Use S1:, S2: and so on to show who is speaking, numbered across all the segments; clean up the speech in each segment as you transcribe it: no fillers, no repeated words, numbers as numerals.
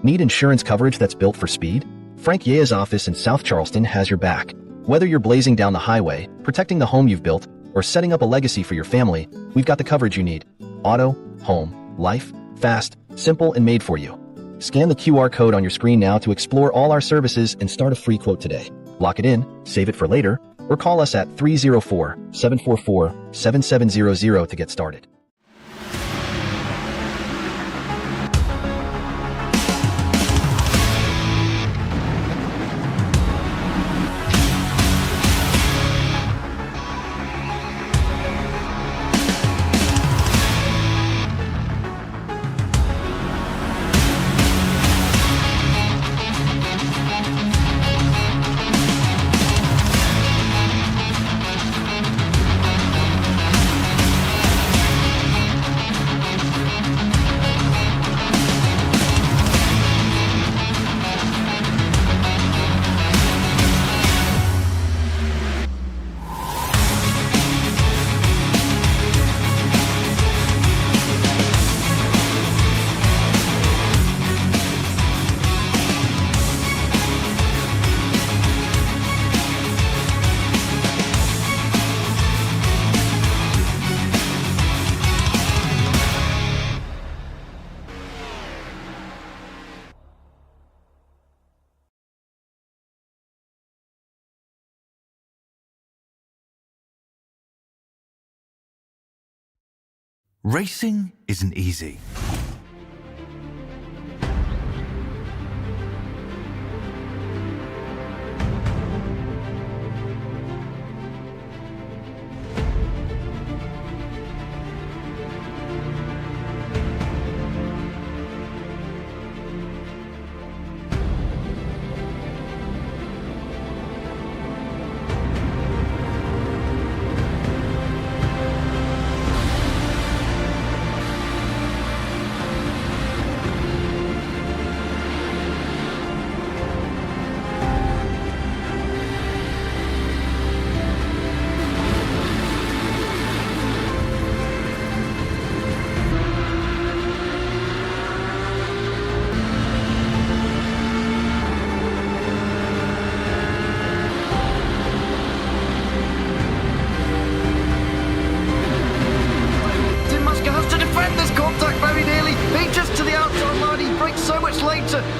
S1: Need insurance coverage that's built for speed? Frank Yea's office in South Charleston has your back. Whether you're blazing down the highway, protecting the home you've built, or setting up a legacy for your family, we've got the coverage you need. Auto, home, life, fast, simple, and made for you. Scan the QR code on your screen now to explore all our services and start a free quote today. Lock it in, save it for later, or call us at 304-744-7700 to get started.
S2: Racing isn't easy.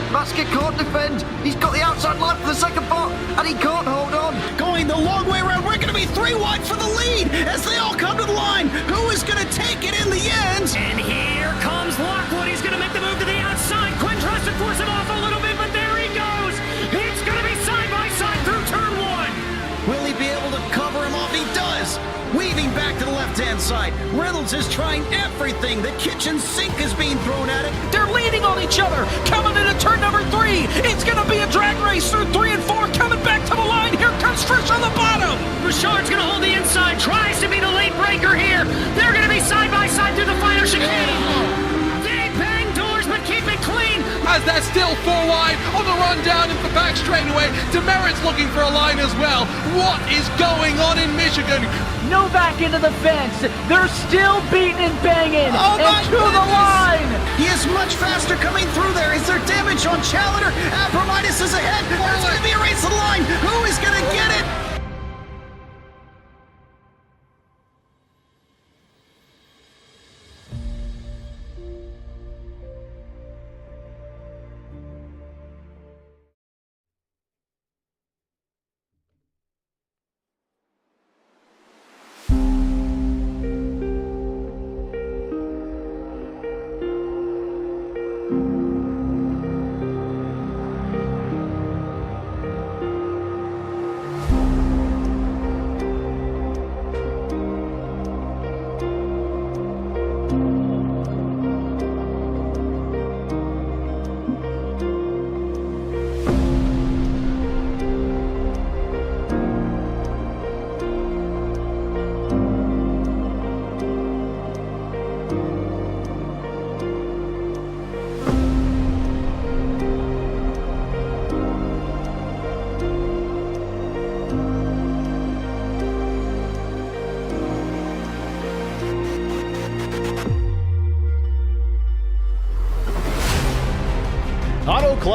S3: Masker can't defend. He's got the outside line for the second part, and he can't hold on.
S4: Going the long way around. We're going to be 3 wide for the lead as they all come to the line. Who is going to take it in the end?
S5: And here comes Lockwood. He's going to make the move to the outside. Quinn tries to force him off a little bit, but there he goes. It's going to be side by side through turn 1.
S4: Will he be able to cover him off? He does. Weaving back to the left-hand side. Reynolds is trying everything. The kitchen sink is being thrown at it.
S6: They're leaning on each other. Coming into turn number 3. It's going to be a drag race through 3 and 4. Coming back to the line. Here comes Frisch on the bottom.
S5: Richard's going to hold the inside. Tries to be the late breaker here. They're going to be side by side through the final chicane. They bang doors, but keep it clean.
S7: As they're still 4 wide on the run down into the back straightaway. Demerit's looking for a line as well. What is going on in Michigan?
S8: Novak into the fence. They're still beating and banging. And to the line.
S4: He is much faster coming through there. Is there damage on Challenger? Abramitis is ahead. There's going to be a race to the line. Who is going to get it?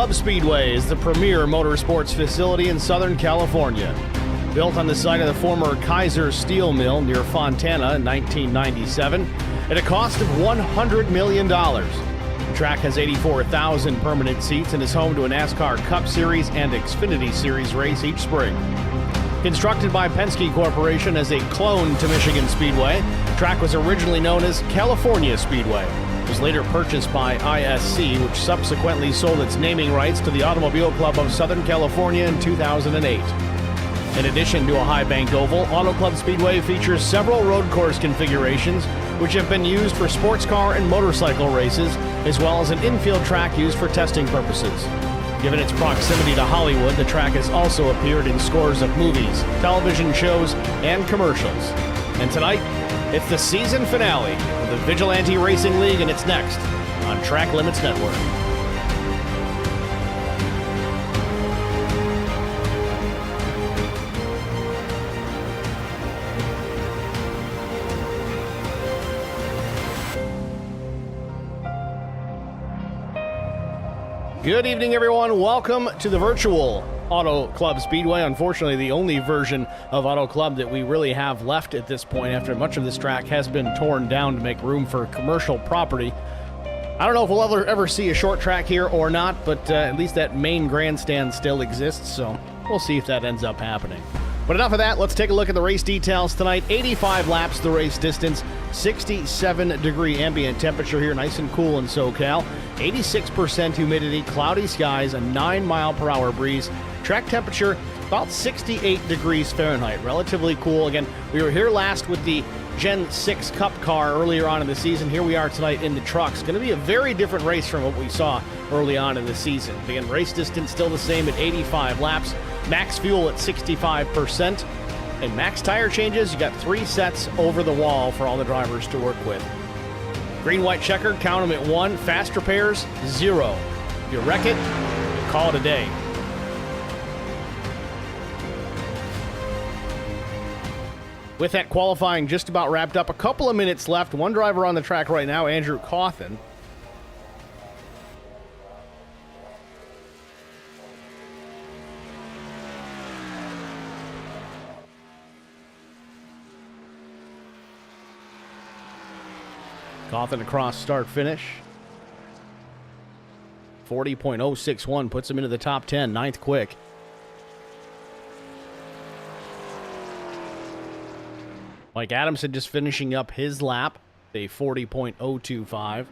S2: Club Speedway is the premier motorsports facility in Southern California. Built on the site of the former Kaiser Steel Mill near Fontana in 1997 at a cost of $100 million. The track has 84,000 permanent seats and is home to a NASCAR Cup Series and Xfinity Series race each spring. Constructed by Penske Corporation as a clone to Michigan Speedway, the track was originally known as California Speedway. It was later purchased by ISC, which subsequently sold its naming rights to the Automobile Club of Southern California in 2008. In addition to a high-banked oval, Auto Club Speedway features several road course configurations which have been used for sports car and motorcycle races, as well as an infield track used for testing purposes. Given its proximity to Hollywood, the track has also appeared in scores of movies, television shows, and commercials. And tonight, it's the season finale of the Vigilante Racing League, and it's next on Track Limits Network. Good evening, everyone. Welcome to the virtual Auto Club Speedway. Unfortunately, the only version of Auto Club that we really have left at this point after much of this track has been torn down to make room for commercial property. I don't know if we'll ever see a short track here or not, but at least that main grandstand still exists, so we'll see if that ends up happening. But enough of that, let's take a look at the race details tonight. 85 laps the race distance, 67-degree ambient temperature here, nice and cool in SoCal, 86% humidity, cloudy skies, a 9-mile-per-hour breeze. Track temperature about 68 degrees Fahrenheit, relatively cool. Again, we were here last with the Gen 6 Cup car earlier on in the season. Here we are tonight in the trucks. Going to be a very different race from what we saw early on in the season. Again, race distance still the same at 85 laps. Max fuel at 65%. And max tire changes, you got 3 sets over the wall for all the drivers to work with. Green-white checker, count them at 1. Fast repairs, 0. If you wreck it, call it a day. With that qualifying just about wrapped up, a couple of minutes left. One driver on the track right now, Andrew Cawthon. Cawthon across start finish. 40.061 puts him into the top 10, 9th quick. Mike Adamson just finishing up his lap, a 40.025.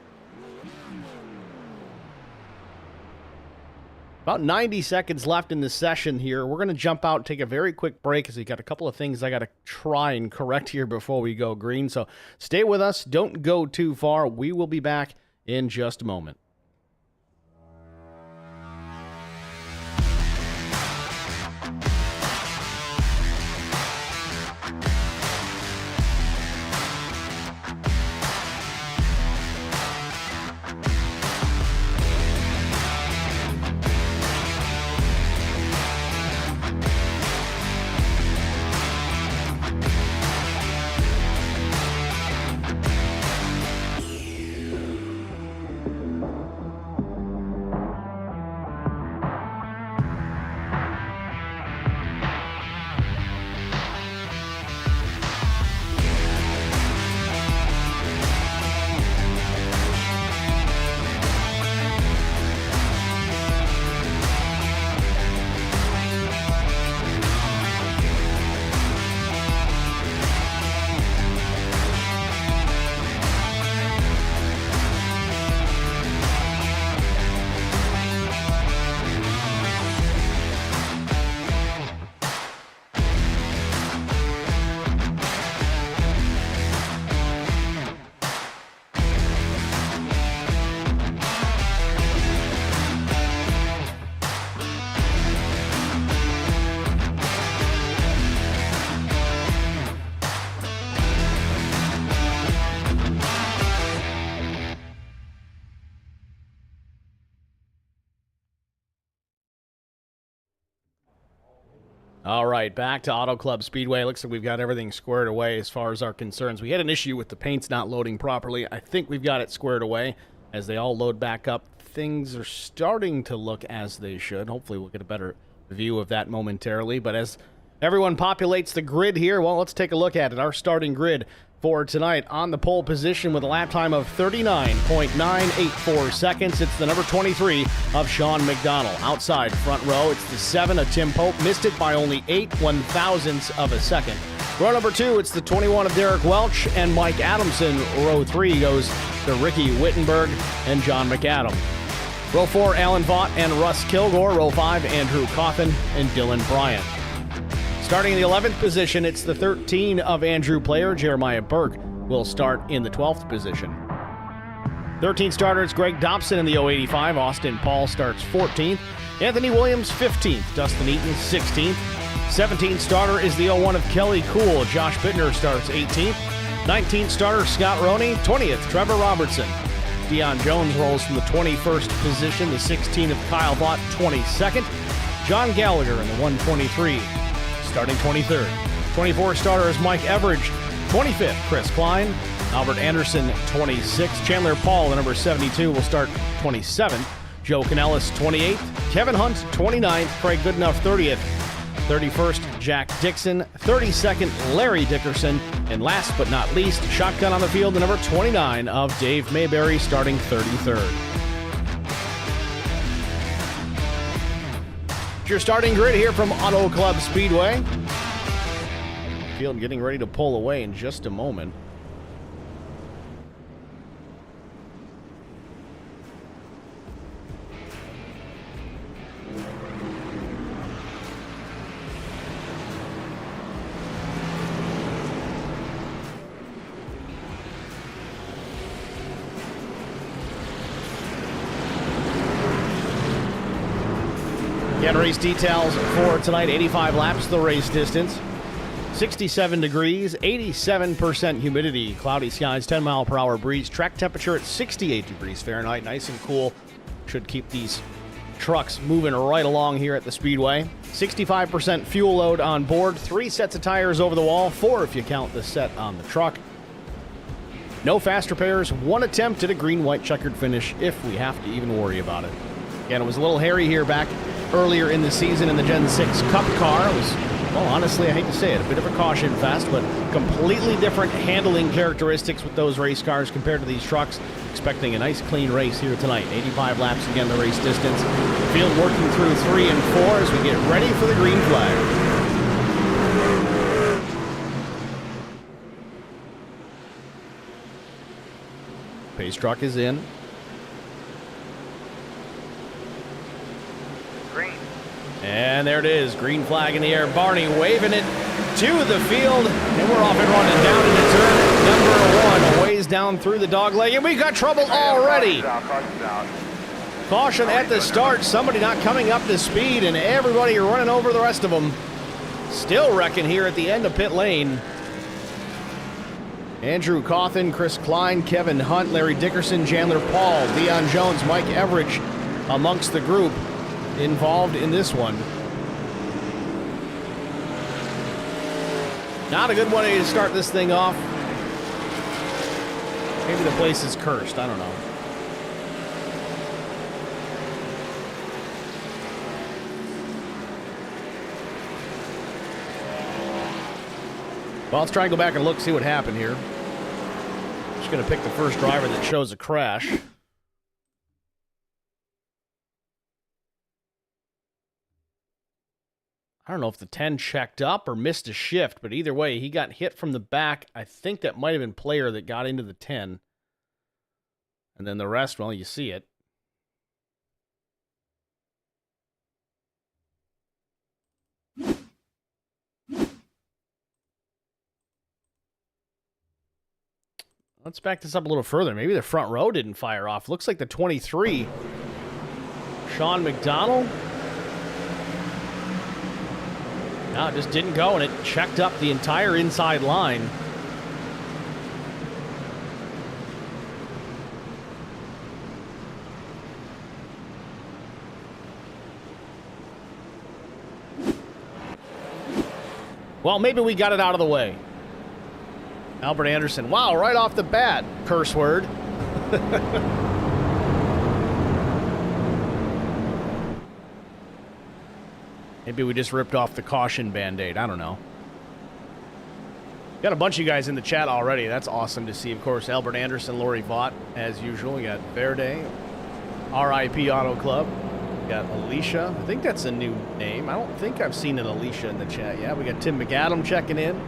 S2: About 90 seconds left in the session here. We're going to jump out and take a very quick break because we got a couple of things I got to try and correct here before we go green. So stay with us. Don't go too far. We will be back in just a moment. All right, back to Auto Club Speedway. Looks like we've got everything squared away as far as our concerns. We had an issue with the paints not loading properly. I think we've got it squared away. As they all load back up, things are starting to look as they should. Hopefully we'll get a better view of that momentarily. But as everyone populates the grid here, well, let's take a look at it. Our starting grid for tonight on the pole position with a lap time of 39.984 seconds. It's the number 23 of Sean McDonald. Outside front row, it's the 7 of Tim Pope. Missed it by only 8/1000ths of a second. Row number 2, it's the 21 of Derek Welch and Mike Adamson. Row 3 goes to Ricky Wittenberg and John McAdam. Row 4, Alan Vaught and Russ Kilgore. Row 5, Andrew Coffin and Dylan Bryant. Starting in the 11th position, it's the 13 of Andrew Player. Jeremiah Burke will start in the 12th position. 13 starters, Greg Dobson in the 085. Austin Paul starts 14th. Anthony Williams, 15th. Dustin Eaton, 16th. 17th starter is the 01 of Kelly Cool. Josh Bittner starts 18th. 19th starter, Scott Roney. 20th, Trevor Robertson. Deion Jones rolls from the 21st position. The 16 of Kyle Vaught, 22nd. John Gallagher in the 123. Starting 23rd. 24 starter is Mike Everidge. 25th, Chris Klein. Albert Anderson, 26th. Chandler Paul, the number 72, will start 27th. Joe Canellis, 28th. Kevin Hunt, 29th. Craig Goodenough, 30th. 31st, Jack Dixon. 32nd, Larry Dickerson. And last but not least, shotgun on the field, the number 29 of Dave Mayberry, starting 33rd. Your starting grid here from Auto Club Speedway. Field getting ready to pull away in just a moment. Again, race details for tonight. 85 laps the race distance. 67 degrees, 87% humidity, cloudy skies, 10-mile-per-hour breeze. Track temperature at 68 degrees Fahrenheit. Nice and cool. Should keep these trucks moving right along here at the Speedway. 65% fuel load on board. 3 sets of tires over the wall. 4 if you count the set on the truck. No fast repairs. 1 attempt at a green-white checkered finish if we have to even worry about it. Again, it was a little hairy here back earlier in the season in the Gen 6 Cup car. It was, well, honestly, I hate to say it, a bit of a caution fest, but completely different handling characteristics with those race cars compared to these trucks. Expecting a nice, clean race here tonight. 85 laps again, the race distance. The field working through 3 and 4 as we get ready for the green flag. Pace truck is in. And there it is, green flag in the air. Barney waving it to the field, and we're off and running down into turn number 1, a ways down through the dog leg, and we got trouble already. Caution at the start, somebody not coming up to speed, and everybody running over the rest of them. Still wrecking here at the end of pit lane. Andrew Cawthon, Chris Klein, Kevin Hunt, Larry Dickerson, Chandler Paul, Deion Jones, Mike Everidge amongst the group involved in this one. Not a good way to start this thing off. Maybe the place is cursed, I don't know. Well, let's try and go back and look, see what happened here. Just going to pick the first driver that shows a crash. I don't know if the 10 checked up or missed a shift, but either way, he got hit from the back. I think that might have been Player that got into the 10. And then the rest, well, you see it. Let's back this up a little further. Maybe the front row didn't fire off. Looks like the 23, Sean McDonald. No, it just didn't go, and it checked up the entire inside line. Well, maybe we got it out of the way. Albert Anderson. Wow, right off the bat. Curse word. Maybe we just ripped off the caution Band-Aid. I don't know. Got a bunch of you guys in the chat already. That's awesome to see. Of course, Albert Anderson, Lori Vaught, as usual. We got Verde, RIP Auto Club. We got Alicia. I think that's a new name. I don't think I've seen an Alicia in the chat yet. We got Tim McAdam checking in.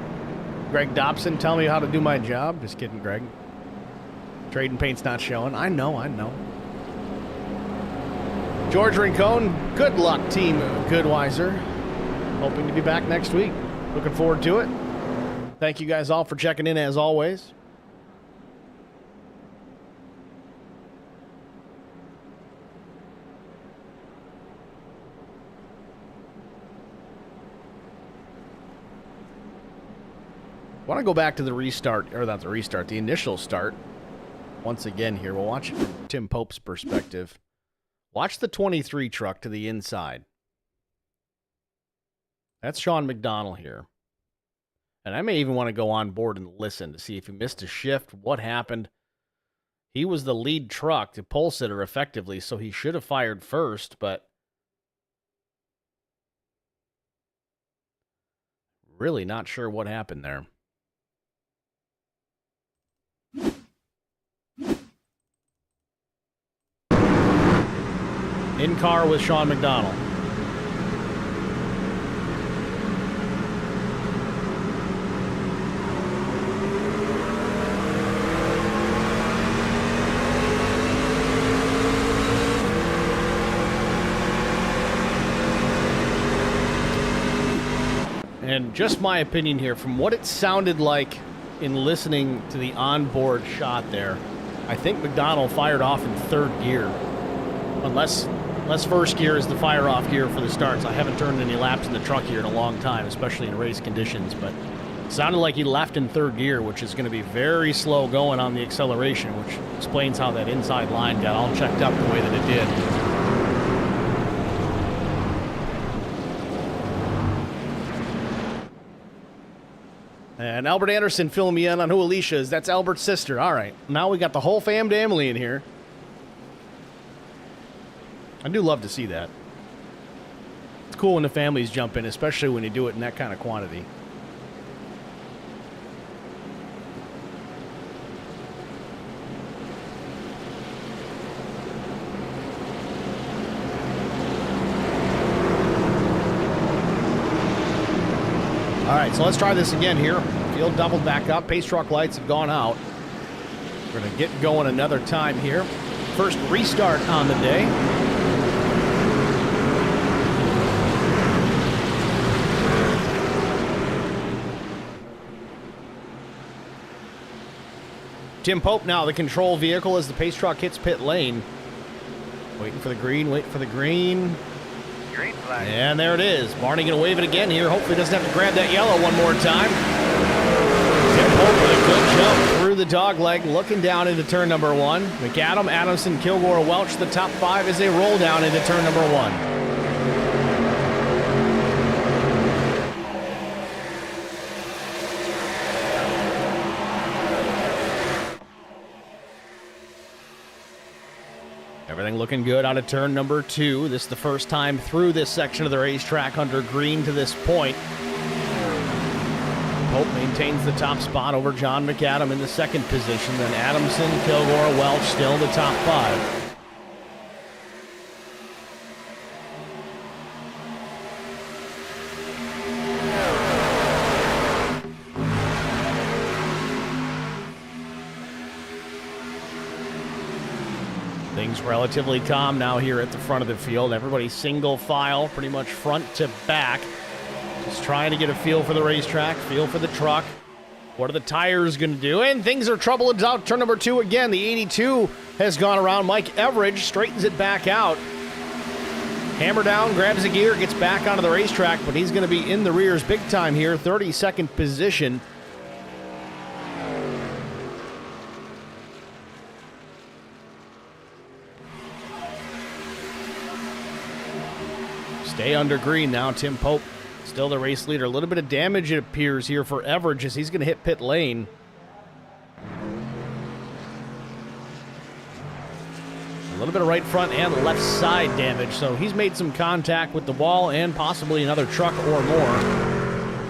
S2: Greg Dobson, tell me how to do my job. Just kidding, Greg. Trading Paint's not showing. I know. George Rincon, good luck, Team Goodweiser. Hoping to be back next week. Looking forward to it. Thank you guys all for checking in as always. I want to go back to the restart, or not the restart, the initial start. Once again here, we'll watch it from Tim Pope's perspective. Watch the 23 truck to the inside. That's Sean McDonald here. And I may even want to go on board and listen to see if he missed a shift, what happened. He was the lead truck, the pole sitter effectively, so he should have fired first, but really not sure what happened there. In car with Sean McDonald. And just my opinion here, from what it sounded like in listening to the onboard shot there, I think McDonald fired off in third gear. Unless first gear is the fire-off gear for the starts. I haven't turned any laps in the truck here in a long time, especially in race conditions, but it sounded like he left in third gear, which is going to be very slow going on the acceleration, which explains how that inside line got all checked up the way that it did. And Albert Anderson filling me in on who Alicia is. That's Albert's sister. All right. Now we got the whole family in here. I do love to see that. It's cool when the families jump in, especially when you do it in that kind of quantity. All right, so let's try this again here. Field doubled back up. Pace truck lights have gone out. We're going to get going another time here. First restart on the day. Tim Pope now the control vehicle as the pace truck hits pit lane. Waiting for the green, waiting for the green.
S9: Green flag.
S2: And there it is. Barney going to wave it again here. Hopefully doesn't have to grab that yellow one more time. Tim Pope with a good jump through the dog leg, looking down into turn number one. McAdam, Adamson, Kilgore, Welch, the top five as they roll down into turn number one. Everything looking good out of turn number two. This is the first time through this section of the racetrack under green to this point. Pope maintains the top spot over John McAdam in the second position. Then Adamson, Kilgore, Welch still the top five. Things relatively calm now here at the front of the field. Everybody single file, pretty much front to back. Just trying to get a feel for the racetrack, feel for the truck. What are the tires going to do? And things are troubled out. Turn number two again. The 82 has gone around. Mike Everidge straightens it back out. Hammer down, grabs a gear, gets back onto the racetrack, but he's going to be in the rears big time here. 32nd position. Stay under green now. Tim Pope still the race leader. A little bit of damage, it appears, here for Everidge as he's going to hit pit lane. little bit of right front and left side damage, so he's made some contact with the wall and possibly another truck or more.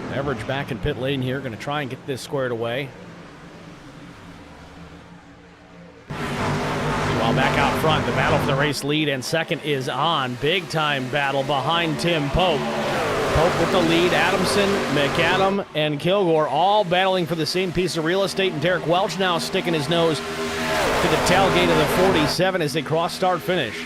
S2: Beveridge back in pit lane here, going to try and get this squared away. Meanwhile, back out front, the battle for the race lead and second is on. Big time battle behind Tim Pope. Pope with the lead, Adamson, McAdam, and Kilgore all battling for the same piece of real estate, and Derek Welch now sticking his nose to the tailgate of the 47 as they cross start finish.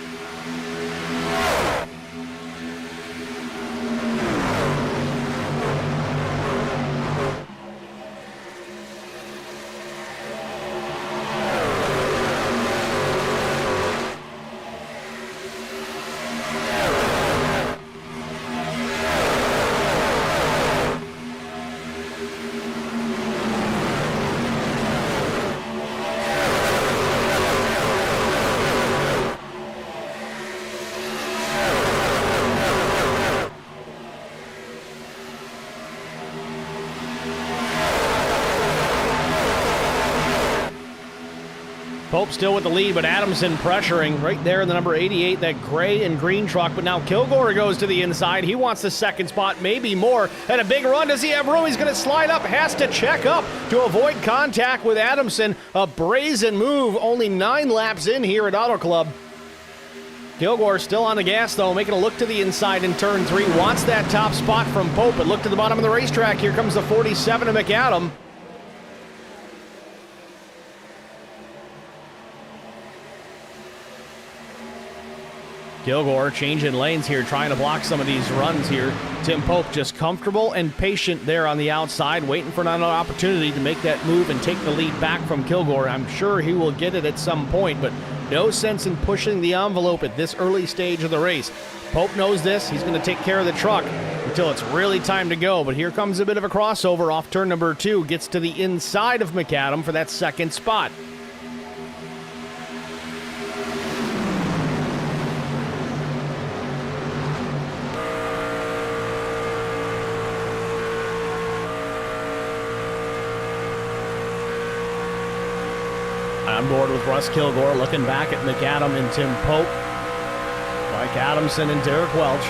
S2: Pope still with the lead, but Adamson pressuring right there in the number 88, that gray and green truck. But now Kilgore goes to the inside. He wants the second spot, maybe more. And a big run. Does he have room? He's going to slide up. Has to check up to avoid contact with Adamson. A brazen move. Only 9 laps in here at Auto Club. Kilgore still on the gas, though, making a look to the inside in turn 3. Wants that top spot from Pope, but look to the bottom of the racetrack. Here comes the 47 of McAdam. Kilgore changing lanes here, trying to block some of these runs here. Tim Pope just comfortable and patient there on the outside, waiting for another opportunity to make that move and take the lead back from Kilgore. I'm sure he will get it at some point, but no sense in pushing the envelope at this early stage of the race. Pope knows this. He's going to take care of the truck until it's really time to go. But here comes a bit of a crossover off turn number 2. Gets to the inside of McAdam for that second spot. On board with Russ Kilgore, looking back at McAdam and Tim Pope. Mike Adamson and Derek Welch.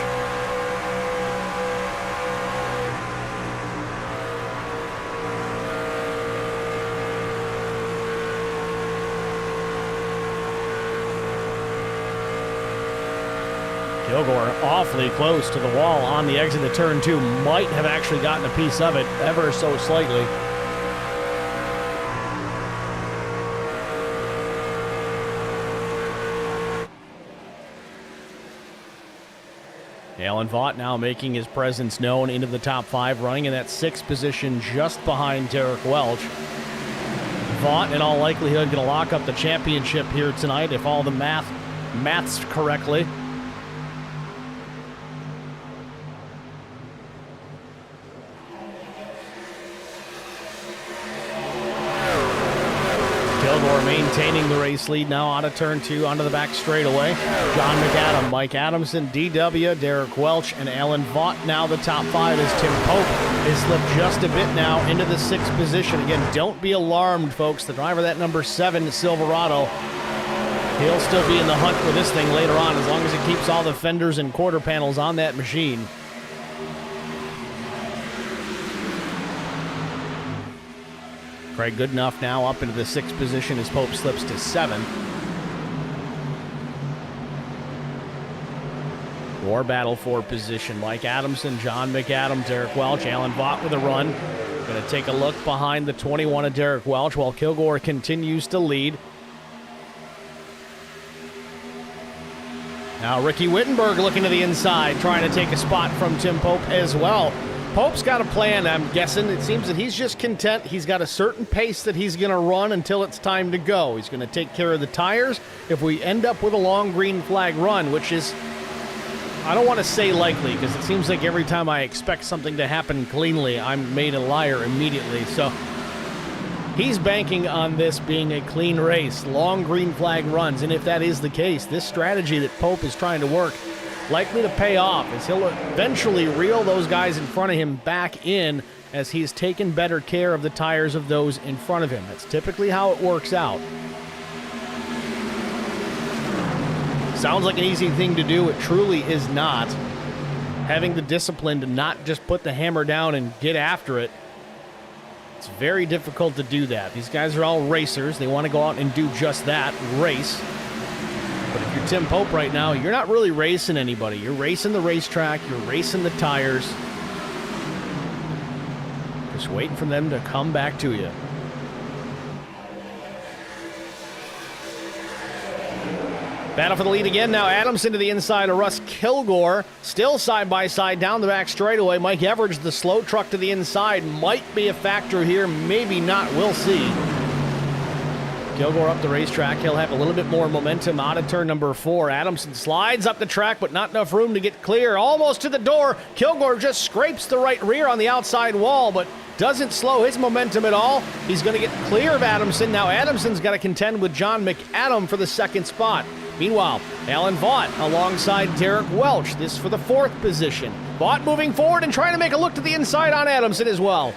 S2: Kilgore awfully close to the wall on the exit of turn 2. Might have actually gotten a piece of it ever so slightly. Alan Vaught now making his presence known into the top 5, running in that 6th position just behind Derek Welch. Vaught, in all likelihood, going to lock up the championship here tonight if all the maths correctly. Kilgore maintaining the race lead now out of turn 2 onto the back straightaway. John McAdam, Mike Adamson, DW, Derek Welch, and Alan Vaught now the top 5 as Tim Pope has slipped just a bit now into the 6th position. Again, don't be alarmed, folks. The driver, that number 7 Silverado, he'll still be in the hunt for this thing later on as long as it keeps all the fenders and quarter panels on that machine. Craig Goodenough now up into the 6th position as Pope slips to 7. War battle for position. Mike Adamson, John McAdam, Derek Welch, Alan Vaught with a run. Going to take a look behind the 21 of Derek Welch while Kilgore continues to lead. Now Ricky Wittenberg looking to the inside, trying to take a spot from Tim Pope as well. Pope's got a plan, I'm guessing. It seems that he's just content. He's got a certain pace that he's going to run until it's time to go. He's going to take care of the tires. If we end up with a long green flag run, which is, I don't want to say likely, because it seems like every time I expect something to happen cleanly, I'm made a liar immediately. So he's banking on this being a clean race, long green flag runs. And if that is the case, this strategy that Pope is trying to work likely to pay off as he'll eventually reel those guys in front of him back in as he's taken better care of the tires of those in front of him. That's typically how it works out. Sounds like an easy thing to do. It truly is not. Having the discipline to not just put the hammer down and get after it. It's very difficult to do that. These guys are all racers. They want to go out and do just that, race. But if you're Tim Pope right now, you're not really racing anybody. You're racing the racetrack. You're racing the tires. Just waiting for them to come back to you. Battle for the lead again now. Adamson to the inside of Russ Kilgore. Still side by side down the back straightaway. Mike Everidge, the slow truck to the inside, might be a factor here. Maybe not. We'll see. Kilgore up the racetrack. He'll have a little bit more momentum out of turn number 4. Adamson slides up the track, but not enough room to get clear. Almost to the door. Kilgore just scrapes the right rear on the outside wall, but doesn't slow his momentum at all. He's going to get clear of Adamson. Now Adamson's got to contend with John McAdam for the second spot. Meanwhile, Alan Vaught alongside Derek Welch. This for the 4th position. Vaught moving forward and trying to make a look to the inside on Adamson as well.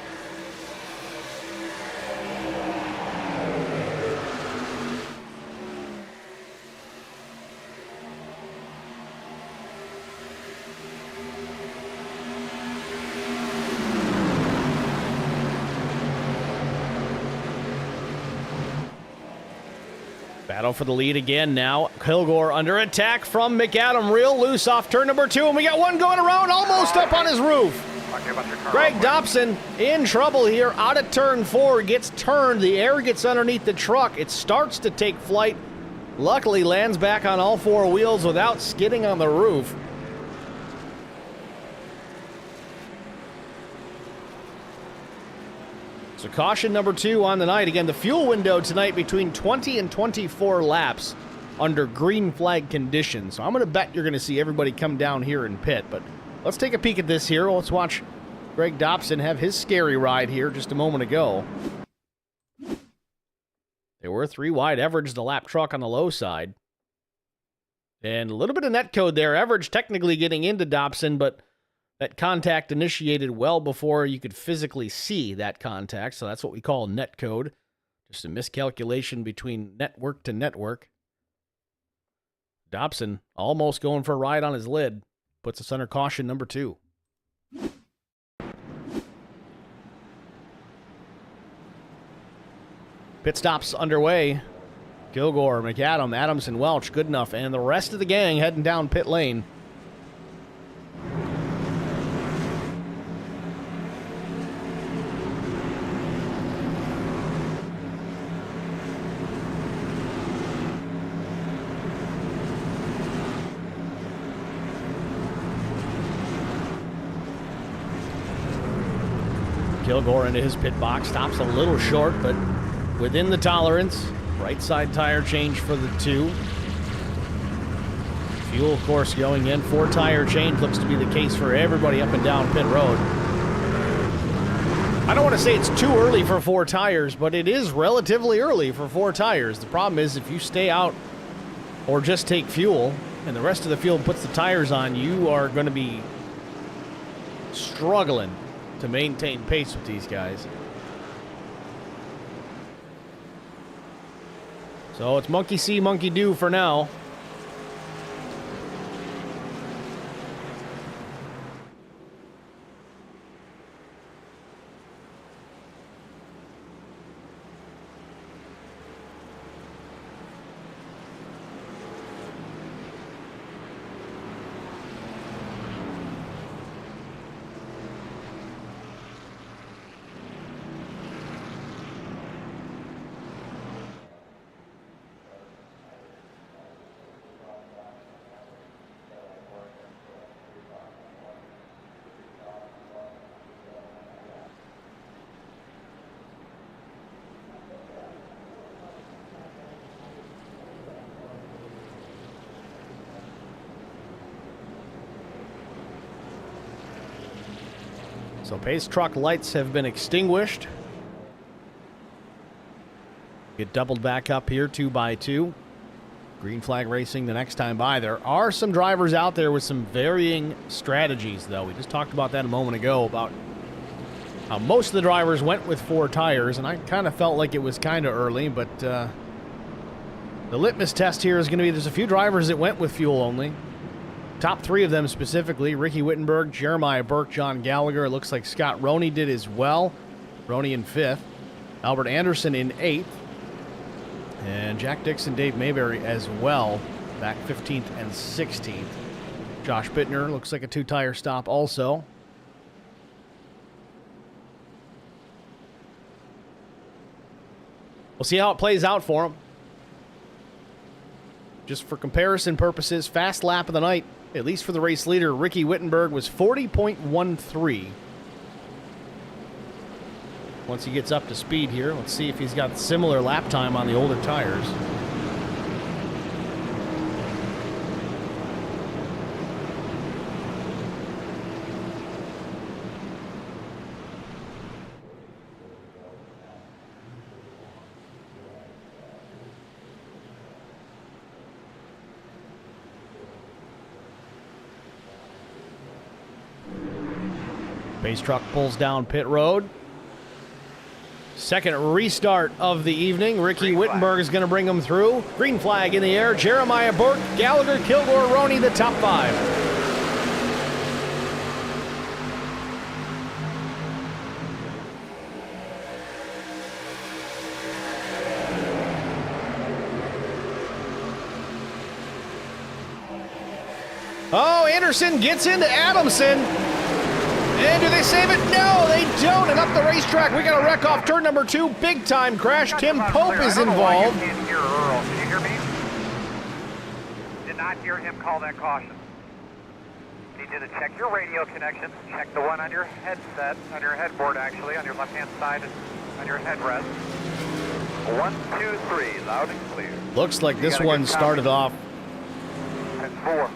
S2: Battle for the lead again now. Kilgore under attack from McAdam. Real loose off turn number 2. And we got one going around almost up on his roof. Greg Dobson in trouble here. Out of turn 4. Gets turned. The air gets underneath the truck. It starts to take flight. Luckily lands back on all 4 wheels without skidding on the roof. So caution number 2 on the night. Again, the fuel window tonight between 20 and 24 laps under green flag conditions. So I'm going to bet you're going to see everybody come down here and pit. But let's take a peek at this here. Let's watch Greg Dobson have his scary ride here just a moment ago. There were 3 wide. Everidge, the lap truck on the low side. And a little bit of net code there. Everidge technically getting into Dobson, but that contact initiated well before you could physically see that contact, so that's what we call net code. Just a miscalculation between network to network. Dobson almost going for a ride on his lid. Puts us under caution number 2. Pit stops underway. Kilgore, McAdam, Adamson, Welch, good enough, and the rest of the gang heading down pit lane. Kilgore into his pit box, stops a little short, but within the tolerance. Right side tire change for the 2. Fuel, of course, going in. 4 tire change looks to be the case for everybody up and down pit road. I don't want to say it's too early for 4 tires, but it is relatively early for 4 tires. The problem is if you stay out or just take fuel and the rest of the field puts the tires on, you are going to be struggling to maintain pace with these guys. So it's monkey see, monkey do for now. So pace truck lights have been extinguished. Get doubled back up here 2 by 2. Green flag racing the next time by. There are some drivers out there with some varying strategies, though. We just talked about that a moment ago, about how most of the drivers went with 4 tires, and I kind of felt like it was kind of early, but The litmus test here is going to be there's a few drivers that went with fuel only. Top 3 of them specifically, Ricky Wittenberg, Jeremiah Burke, John Gallagher. It looks like Scott Roney did as well. Roney in 5th. Albert Anderson in 8th. And Jack Dixon, Dave Mayberry as well, back 15th and 16th. Josh Bittner looks like a 2-tire stop also. We'll see how it plays out for him. Just for comparison purposes, fast lap of the night, at least for the race leader, Ricky Wittenberg, was 40.13. Once he gets up to speed here, let's see if he's got similar lap time on the older tires. Base truck pulls down pit road. Second restart of the evening. Ricky Wittenberg is going to bring him through. Green flag in the air. Jeremiah Burke, Gallagher, Kilgore, Roney, the top 5. Oh, Anderson gets into Adamson. And do they save it? No, they don't. And up the racetrack, we got a wreck off turn number 2. Big time crash. Tim Pope is involved.
S9: Can't hear Earl. Can you hear me? Did not hear him call that caution. Need you to check your radio connection. Check the one on your headset, on your headboard actually, on your left-hand side, on your headrest. 1, 2, 3, loud and clear.
S2: Looks like this one started off.
S9: And 4.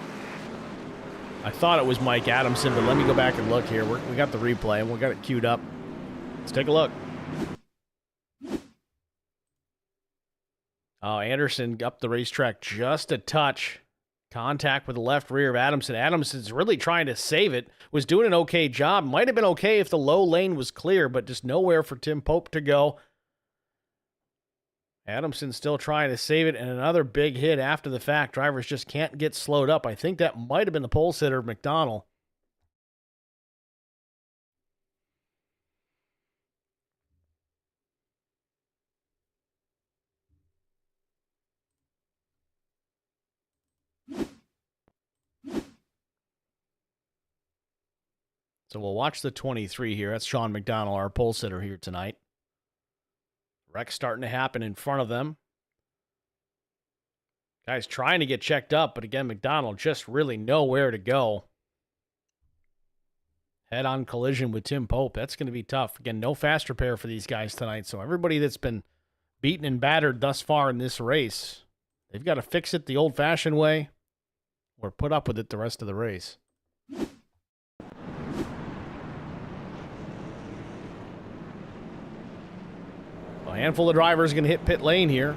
S2: I thought it was Mike Adamson, but let me go back and look here. We got the replay, and we got it queued up. Let's take a look. Oh, Anderson up the racetrack just a touch. Contact with the left rear of Adamson. Adamson's really trying to save it. Was doing an okay job. Might have been okay if the low lane was clear, but just nowhere for Tim Pope to go. Adamson still trying to save it, and another big hit after the fact. Drivers just can't get slowed up. I think that might have been the pole sitter, McDonald. So we'll watch the 23 here. That's Sean McDonald, our pole sitter here tonight. Wreck starting to happen in front of them. Guys trying to get checked up, but again, McDonald just really nowhere to go. Head-on collision with Tim Pope. That's going to be tough. Again, no fast repair for these guys tonight, so everybody that's been beaten and battered thus far in this race, they've got to fix it the old-fashioned way or put up with it the rest of the race. A handful of drivers going to hit pit lane here.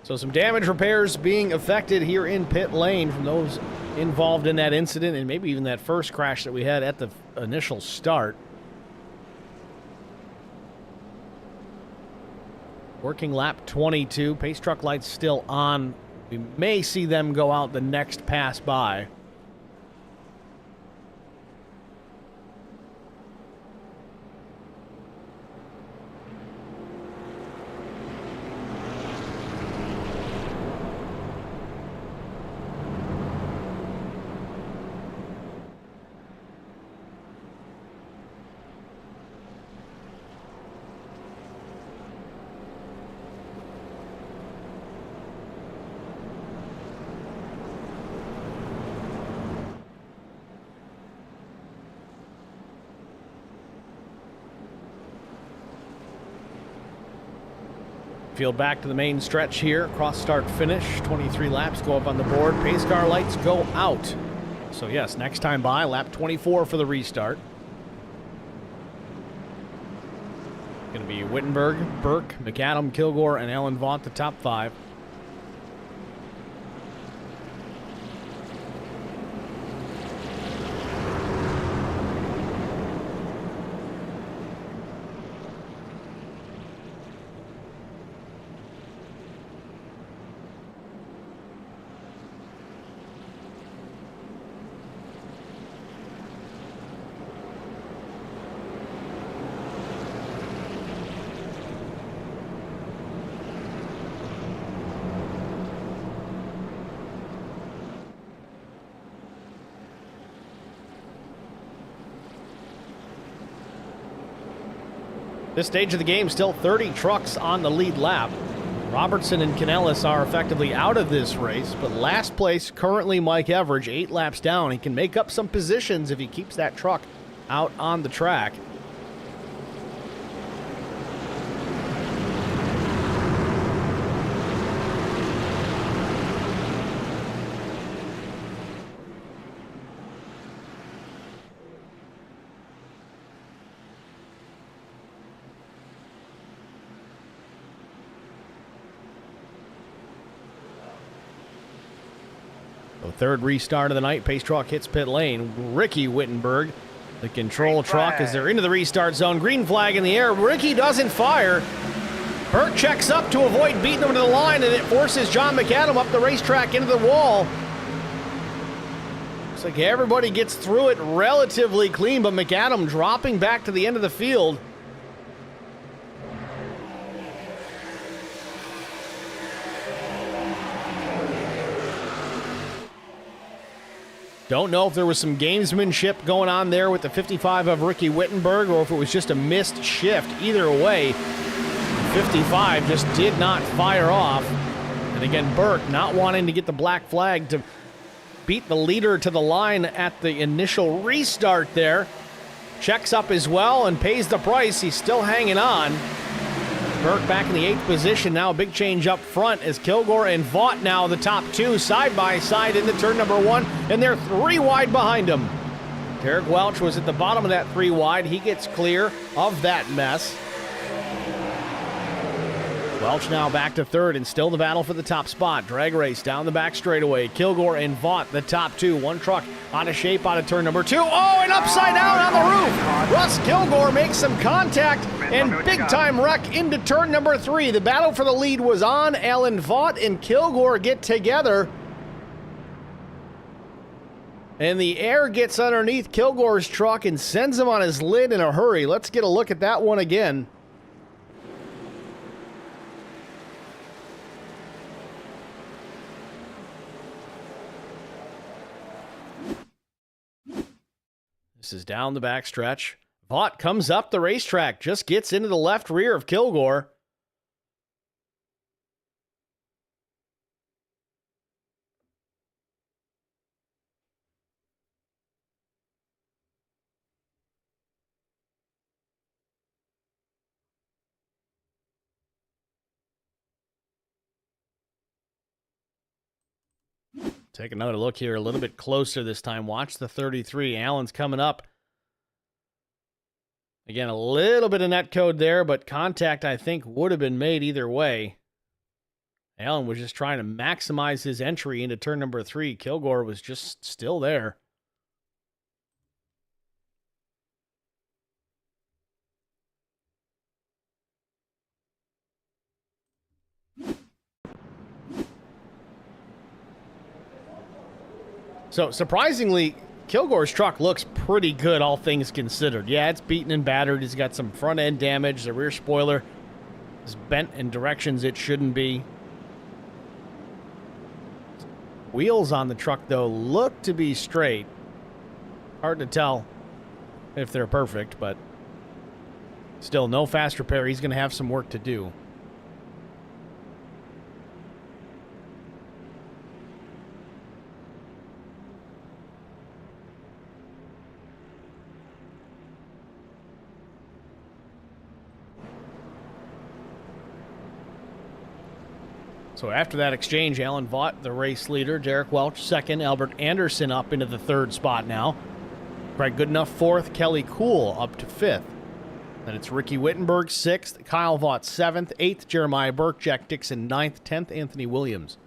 S2: So some damage repairs being affected here in pit lane from those involved in that incident and maybe even that first crash that we had at the initial start. Working lap 22. Pace truck lights still on. We may see them go out the next pass by. Field back to the main stretch here. Cross start finish. 23 laps go up on the board. Pace car lights go out. So yes, next time by, lap 24 for the restart. Going to be Wittenberg, Burke, McAdam, Kilgore, and Alan Vaught, the top 5. This stage of the game, still 30 trucks on the lead lap. Robertson and Canellis are effectively out of this race, but last place currently Mike Everidge, 8 laps down. He can make up some positions if he keeps that truck out on the track. Third restart of the night. Pace truck hits pit lane. Ricky Wittenberg, the control truck, as they're into the restart zone. Green flag in the air. Ricky doesn't fire. Burke checks up to avoid beating him to the line, and it forces John McAdam up the racetrack into the wall. Looks like everybody gets through it relatively clean, but McAdam dropping back to the end of the field. Don't know if there was some gamesmanship going on there with the 55 of Ricky Wittenberg or if it was just a missed shift. Either way, 55 just did not fire off. And again, Burke not wanting to get the black flag to beat the leader to the line at the initial restart there. Checks up as well and pays the price. He's still hanging on. Burke back in the 8th position. Now a big change up front as Kilgore and Vaught now the top 2 side by side into turn number 1, and they're 3 wide behind him. Derek Welch was at the bottom of that 3 wide. He gets clear of that mess. Welch now back to 3rd and still the battle for the top spot. Drag race down the back straightaway. Kilgore and Vaught the top 2. One truck out of shape out of turn number 2. Oh, and upside down on the roof. Russ Kilgore makes some contact and big time wreck into turn number 3. The battle for the lead was on. Alan Vaught and Kilgore get together. And the air gets underneath Kilgore's truck and sends him on his lid in a hurry. Let's get a look at that one again. This is down the backstretch. Vaught comes up the racetrack, just gets into the left rear of Kilgore. Take another look here, a little bit closer this time. Watch the 33. Allen's coming up. Again, a little bit of net code there, but contact, I think, would have been made either way. Allen was just trying to maximize his entry into turn number 3. Kilgore was just still there. So, surprisingly, Kilgore's truck looks pretty good, all things considered. Yeah, it's beaten and battered. It's got some front-end damage. The rear spoiler is bent in directions it shouldn't be. Wheels on the truck, though, look to be straight. Hard to tell if they're perfect, but still, no fast repair. He's going to have some work to do. So after that exchange, Alan Vaught, the race leader, Derek Welch second, Albert Anderson up into the third spot now. Craig Goodenough fourth, Kelly Kuhl up to fifth. Then it's Ricky Wittenberg sixth, Kyle Vaught seventh, eighth Jeremiah Burke, Jack Dixon ninth, 10th Anthony Williams.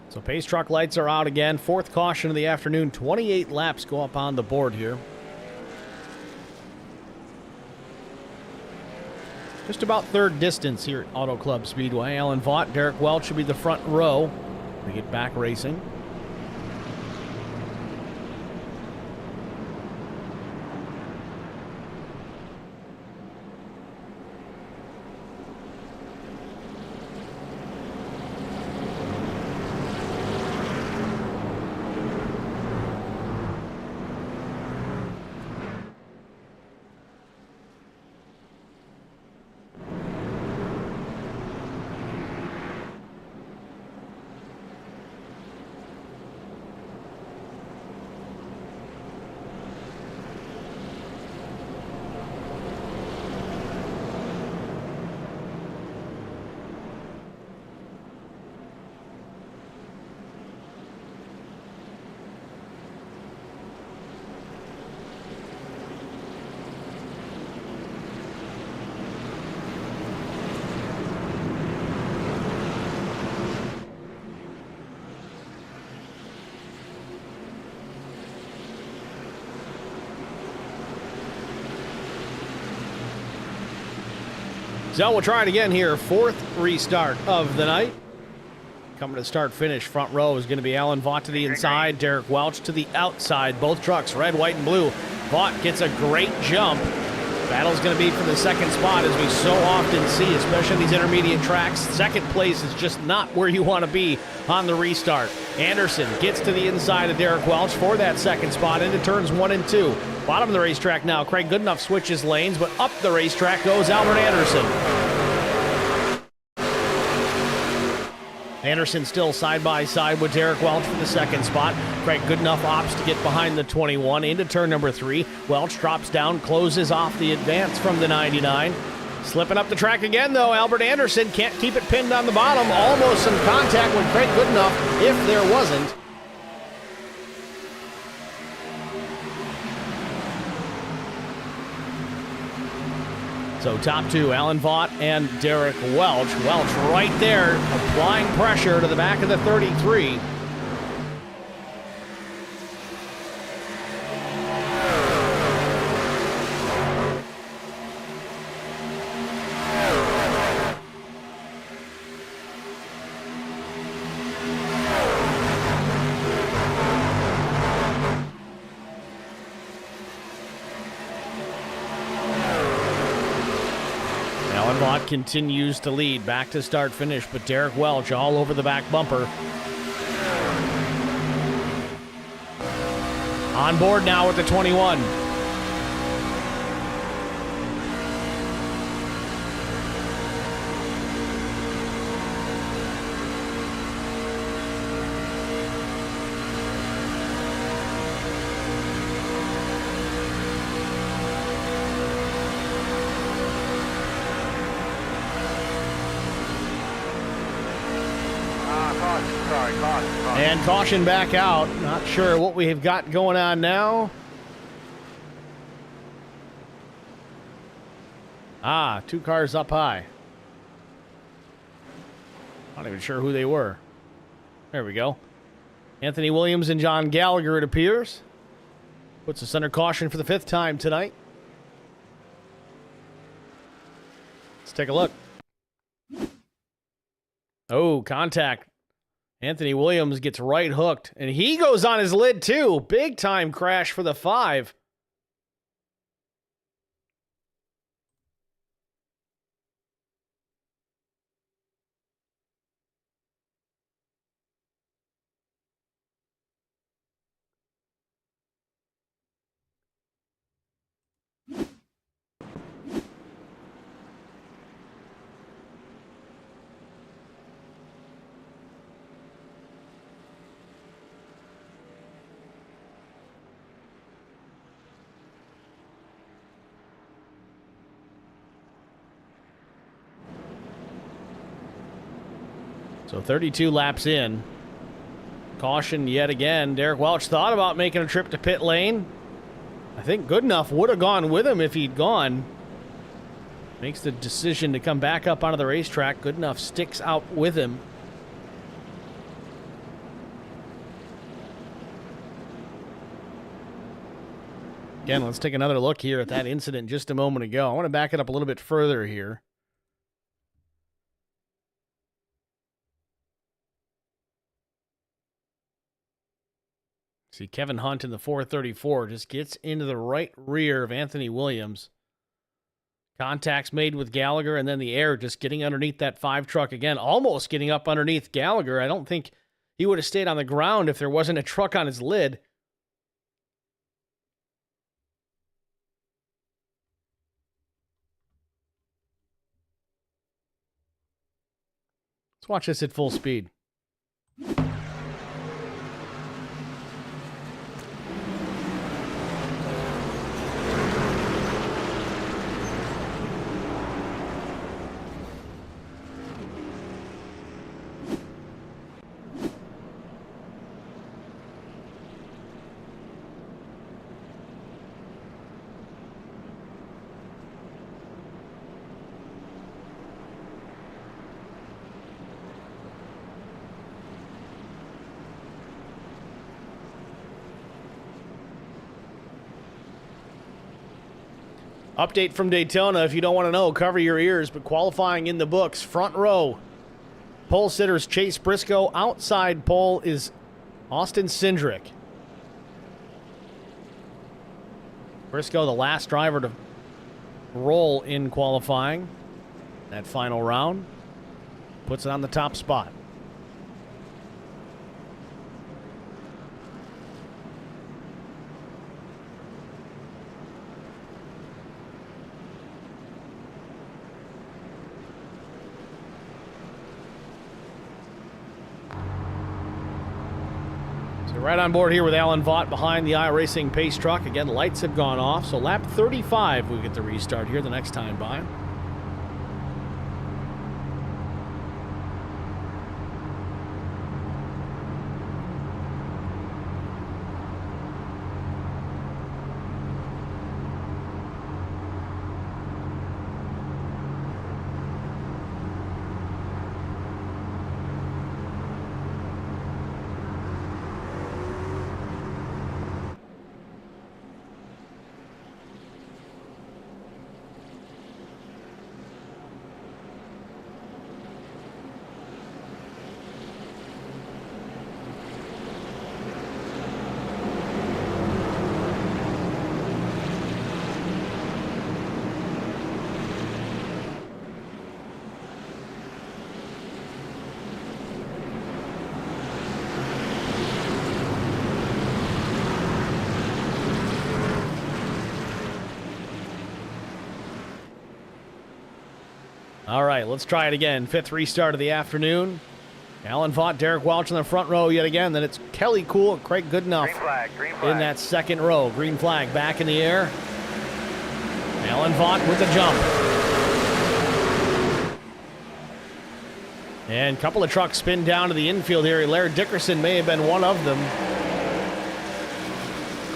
S2: So pace truck lights are out again. Fourth caution of the afternoon. 28 laps go up on the board here. Just about third distance here at Auto Club Speedway. Alan Vaught, Derek Welch should be the front row. We get back racing. So we'll try it again here. Fourth restart of the night. Coming to start finish. Front row is going to be Alan Vaught to the inside, Derek Welch to the outside. Both trucks, red, white, and blue. Vaught gets a great jump. Battle's going to be for the second spot, as we so often see, especially these intermediate tracks. Second place is just not where you want to be on the restart. Anderson gets to the inside of Derek Welch for that second spot into turns 1 and 2. Bottom of the racetrack now. Craig Goodenough switches lanes, but up the racetrack goes Albert Anderson. Anderson still side by side with Derek Welch for the second spot. Craig Goodenough opts to get behind the 21 into turn number 3. Welch drops down, closes off the advance from the 99. Slipping up the track again, though. Albert Anderson can't keep it pinned on the bottom. Almost some contact with Craig Goodenough, if there wasn't. So top two, Alan Vaught and Derek Welch. Welch right there, applying pressure to the back of the 33. Vaught continues to lead, back to start finish, but Derek Welch all over the back bumper. On board now with the 21. And caution back out. Not sure what we have got going on now. Two cars up high. Not even sure who they were. There we go. Anthony Williams and John Gallagher, it appears. Puts us under caution for the 5th time tonight. Let's take a look. Oh, contact. Anthony Williams gets right hooked, and he goes on his lid too. Big time crash for the 5. So 32 laps in. Caution yet again. Derek Welch thought about making a trip to pit lane. I think Goodenough would have gone with him if he'd gone. Makes the decision to come back up onto the racetrack. Goodenough sticks out with him. Again, let's take another look here at that incident just a moment ago. I want to back it up a little bit further here. See, Kevin Hunt in the 434 just gets into the right rear of Anthony Williams. Contacts made with Gallagher, and then the air just getting underneath that 5 truck again, almost getting up underneath Gallagher. I don't think he would have stayed on the ground if there wasn't a truck on his lid. Let's watch this at full speed. Update from Daytona. If you don't want to know, cover your ears. But qualifying in the books. Front row. Pole sitters Chase Briscoe. Outside pole is Austin Cindric. Briscoe, the last driver to roll in qualifying. That final round. Puts it on the top spot. Right on board here with Alan Vaught behind the iRacing pace truck. Again, lights have gone off, so lap 35 we get the restart here the next time by. All right, let's try it again. 5th restart of the afternoon. Alan Vaught, Derek Welch in the front row yet again. Then it's Kelly Kuhl and Craig Goodenough
S9: green flag.
S2: In that second row. Green flag back in the air. Alan Vaught with the jump. And a couple of trucks spin down to the infield here. Laird Dickerson may have been one of them.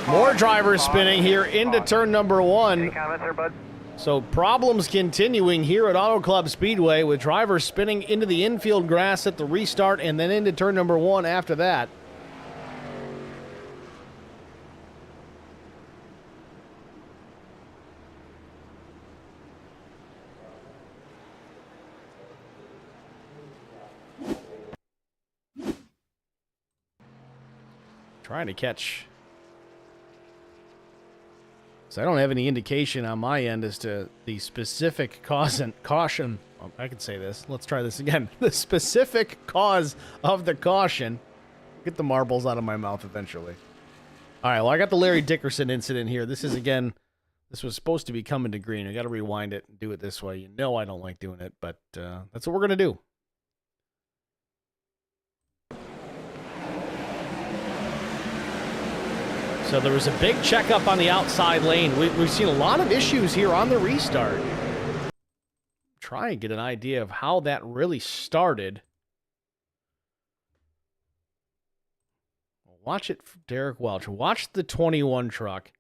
S2: More drivers spinning here into turn number 1.
S9: Any comments there, bud?
S2: So problems continuing here at Auto Club Speedway with drivers spinning into the infield grass at the restart and then into turn number 1 after that. Trying to catch. So I don't have any indication on my end as to the specific cause and caution. Well, I can say this. Let's try this again. The specific cause of the caution. Get the marbles out of my mouth eventually. All right, well, I got the Larry Dickerson incident here. This is, again, this was supposed to be coming to green. I got to rewind it and do it this way. You know I don't like doing it, but that's what we're going to do. So there was a big checkup on the outside lane. We've seen a lot of issues here on the restart. Try and get an idea of how that really started. Watch it, Derek Welch. Watch the 21 truck.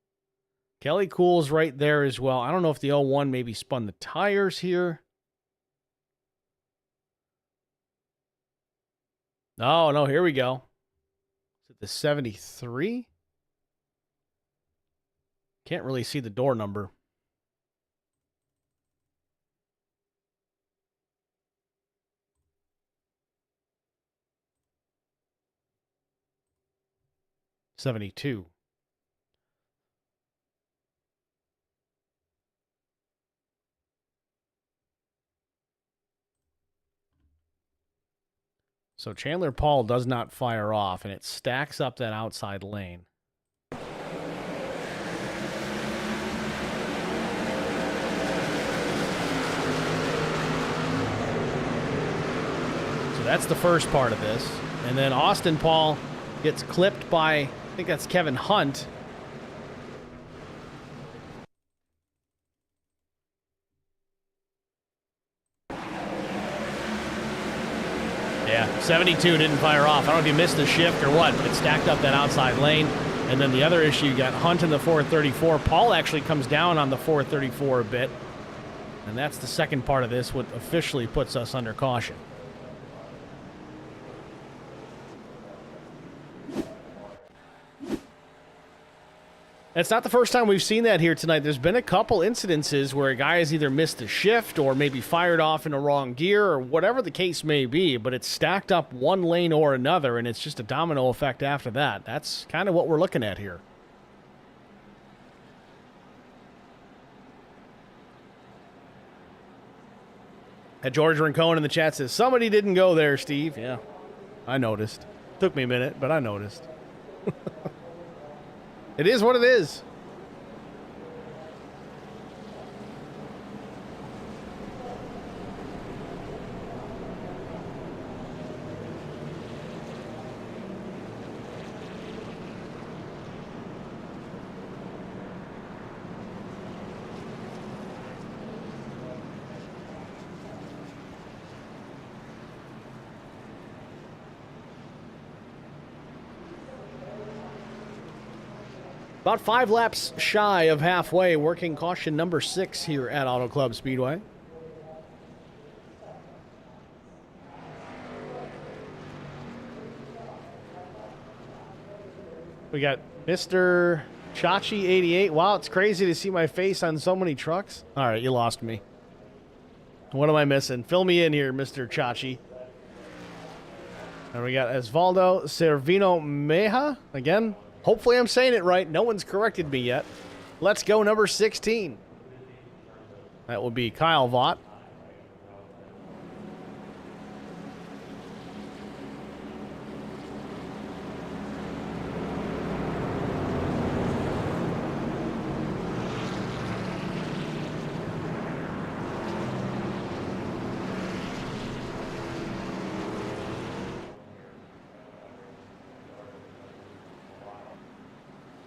S2: Kelly Cool's right there as well. I don't know if the 01 maybe spun the tires here. Oh, no, here we go. Is it the 73? Can't really see the door number. '72. So Chandler Paul does not fire off, and it stacks up that outside lane. That's the first part of this. And then Austin Paul gets clipped by, I think that's Kevin Hunt. Yeah, 72 didn't fire off. I don't know if he missed the shift or what, but it stacked up that outside lane. And then the other issue, you got Hunt in the 434. Paul actually comes down on the 434 a bit. And that's the second part of this, what officially puts us under caution. It's not the first time we've seen that here tonight. There's been a couple incidences where a guy has either missed a shift or maybe fired off in the wrong gear or whatever the case may be, but it's stacked up one lane or another, and it's just a domino effect after that. That's kind of what we're looking at here. And George Rincon in the chat says, somebody didn't go there, Steve. Yeah, I noticed. Took me a minute, but I noticed. It is what it is. About 5 laps shy of halfway, working caution number 6 here at Auto Club Speedway. We got Mr. Chachi 88. Wow, it's crazy to see my face on so many trucks. All right, you lost me. What am I missing? Fill me in here, Mr. Chachi. And we got Osvaldo Servino Meja again. Hopefully I'm saying it right. No one's corrected me yet. Let's go number 16. That will be Kyle Vaught.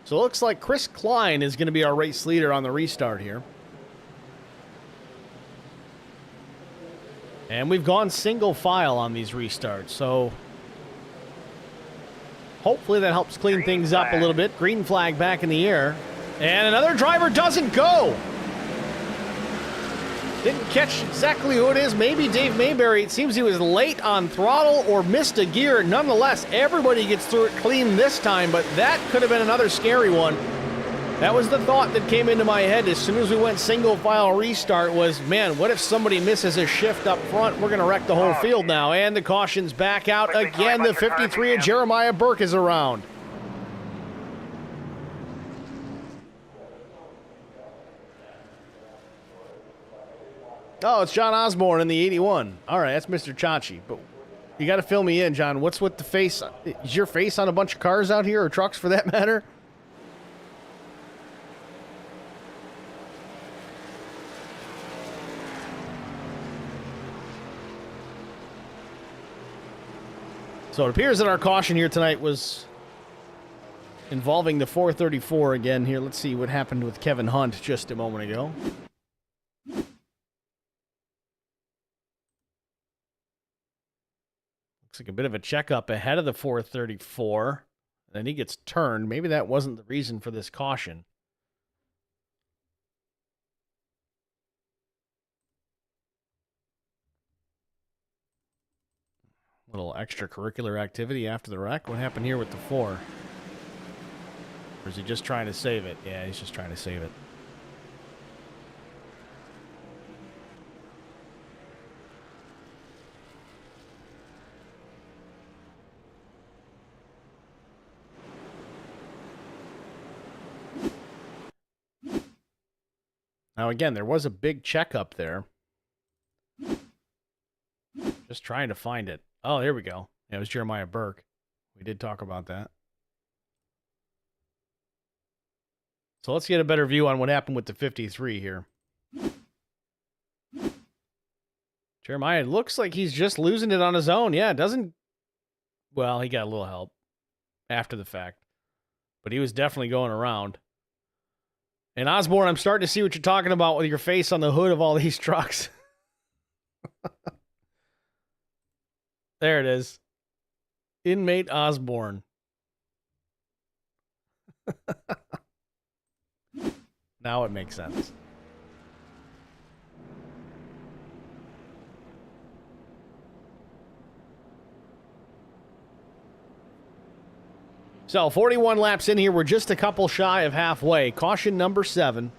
S2: So it looks like Chris Klein is going to be our race leader on the restart here. And we've gone single file on these restarts, so hopefully that helps clean things up a little bit. Green flag back in the air. And another driver doesn't go. Didn't catch exactly who it is. Maybe Dave Mayberry. It seems he was late on throttle or missed a gear. Nonetheless, everybody gets through it clean this time, but that could have been another scary one. That was the thought that came into my head as soon as we went single file restart was, man, what if somebody misses a shift up front? We're going to wreck the whole field now. And the caution's back out again. The 53 of Jeremiah Burke is around. Oh, it's John Osborne in the 81. All right, that's Mr. Chachi. But you got to fill me in, John. What's with the face? Is your face on a bunch of cars out here, or trucks for that matter? So it appears that our caution here tonight was involving the 434 again here. Let's see what happened with Kevin Hunt just a moment ago. Looks like a bit of a checkup ahead of the 434. And then he gets turned. Maybe that wasn't the reason for this caution. Little extracurricular activity after the wreck. What happened here with the 4? Or is he just trying to save it? Yeah, he's just trying to save it. Now, again, there was a big checkup there. Just trying to find it. Oh, here we go. Yeah, it was Jeremiah Burke. We did talk about that. So let's get a better view on what happened with the 53 here. Jeremiah looks like he's just losing it on his own. Yeah, it doesn't... Well, he got a little help after the fact. But he was definitely going around. And Osborne, I'm starting to see what you're talking about with your face on the hood of all these trucks. There it is. Inmate Osborne. Now it makes sense. So 41 laps in here. We're just a couple shy of halfway. Caution number 7.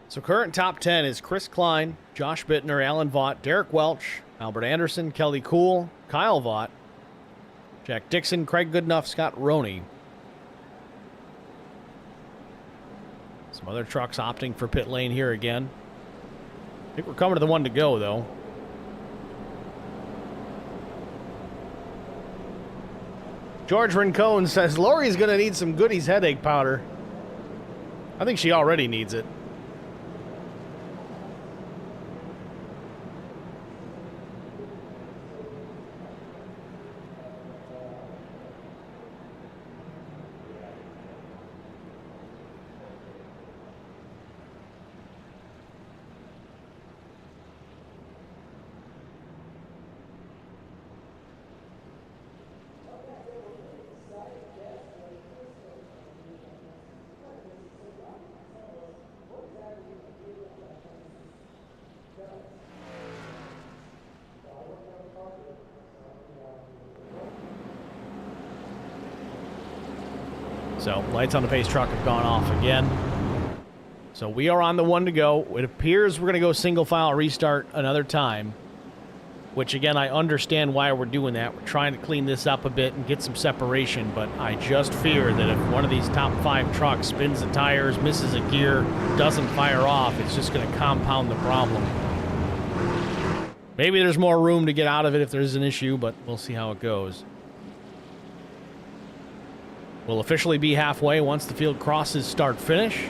S2: So current top 10 is Chris Klein, Josh Bittner, Alan Vaught, Derek Welch, Albert Anderson, Kelly Kuhl, Kyle Vaught, Jack Dixon, Craig Goodenough, Scott Roney. Some other trucks opting for pit lane here again. I think we're coming to the one to go, though. George Rincon says Lori's going to need some Goodies headache powder. I think she already needs it. So, lights on the pace truck have gone off again. So, we are on the one to go. It appears we're going to go single file restart another time. Which, again, I understand why we're doing that. We're trying to clean this up a bit and get some separation. But I just fear that if one of these top 5 trucks spins the tires, misses a gear, doesn't fire off, it's just going to compound the problem. Maybe there's more room to get out of it if there's an issue, but we'll see how it goes. We'll officially be halfway once the field crosses start-finish.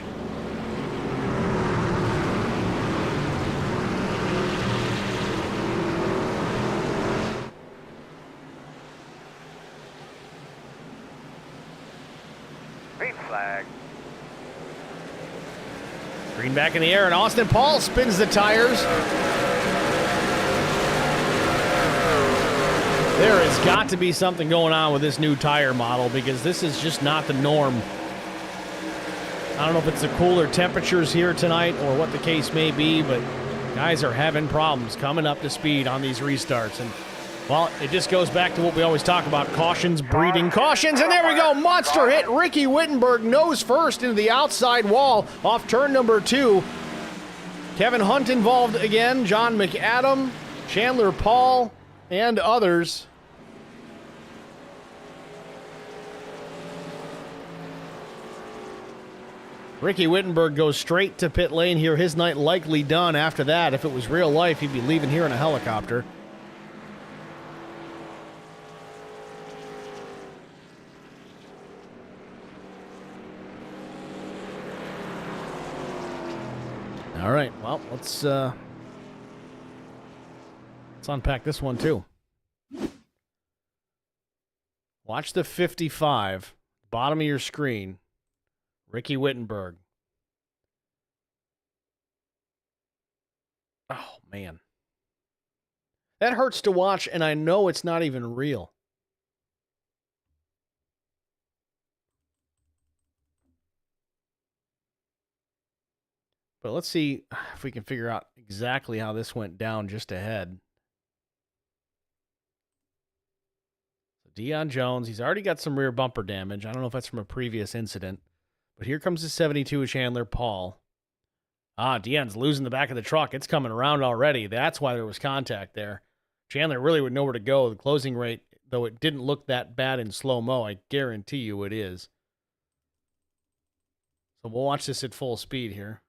S9: Green flag.
S2: Green back in the air, and Austin Paul spins the tires. There has got to be something going on with this new tire model because this is just not the norm. I don't know if it's the cooler temperatures here tonight or what the case may be, but guys are having problems coming up to speed on these restarts. And, well, it just goes back to what we always talk about, cautions breeding cautions. And there we go, monster hit. Ricky Wittenberg nose first into the outside wall off turn number 2. Kevin Hunt involved again, John McAdam, Chandler Paul, and others. Ricky Wittenberg goes straight to pit lane here. His night likely done after that. If it was real life, he'd be leaving here in a helicopter. All right, well, let's unpack this one too. Watch the 55, bottom of your screen. Ricky Wittenberg. Oh, man. That hurts to watch, and I know it's not even real. But let's see if we can figure out exactly how this went down just ahead. Deion Jones, he's already got some rear bumper damage. I don't know if that's from a previous incident. But here comes the 72 Chandler Paul. Deion's losing the back of the truck. It's coming around already. That's why there was contact there. Chandler really would know where to go. The closing rate, though it didn't look that bad in slow-mo, I guarantee you it is. So we'll watch this at full speed here.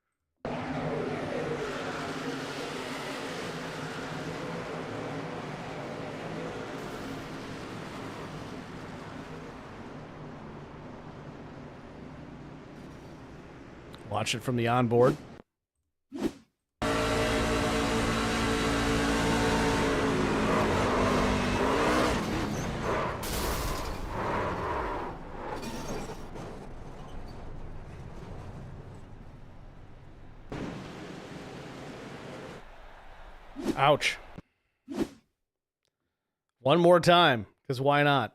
S2: Watch it from the onboard. Ouch. One more time, because why not?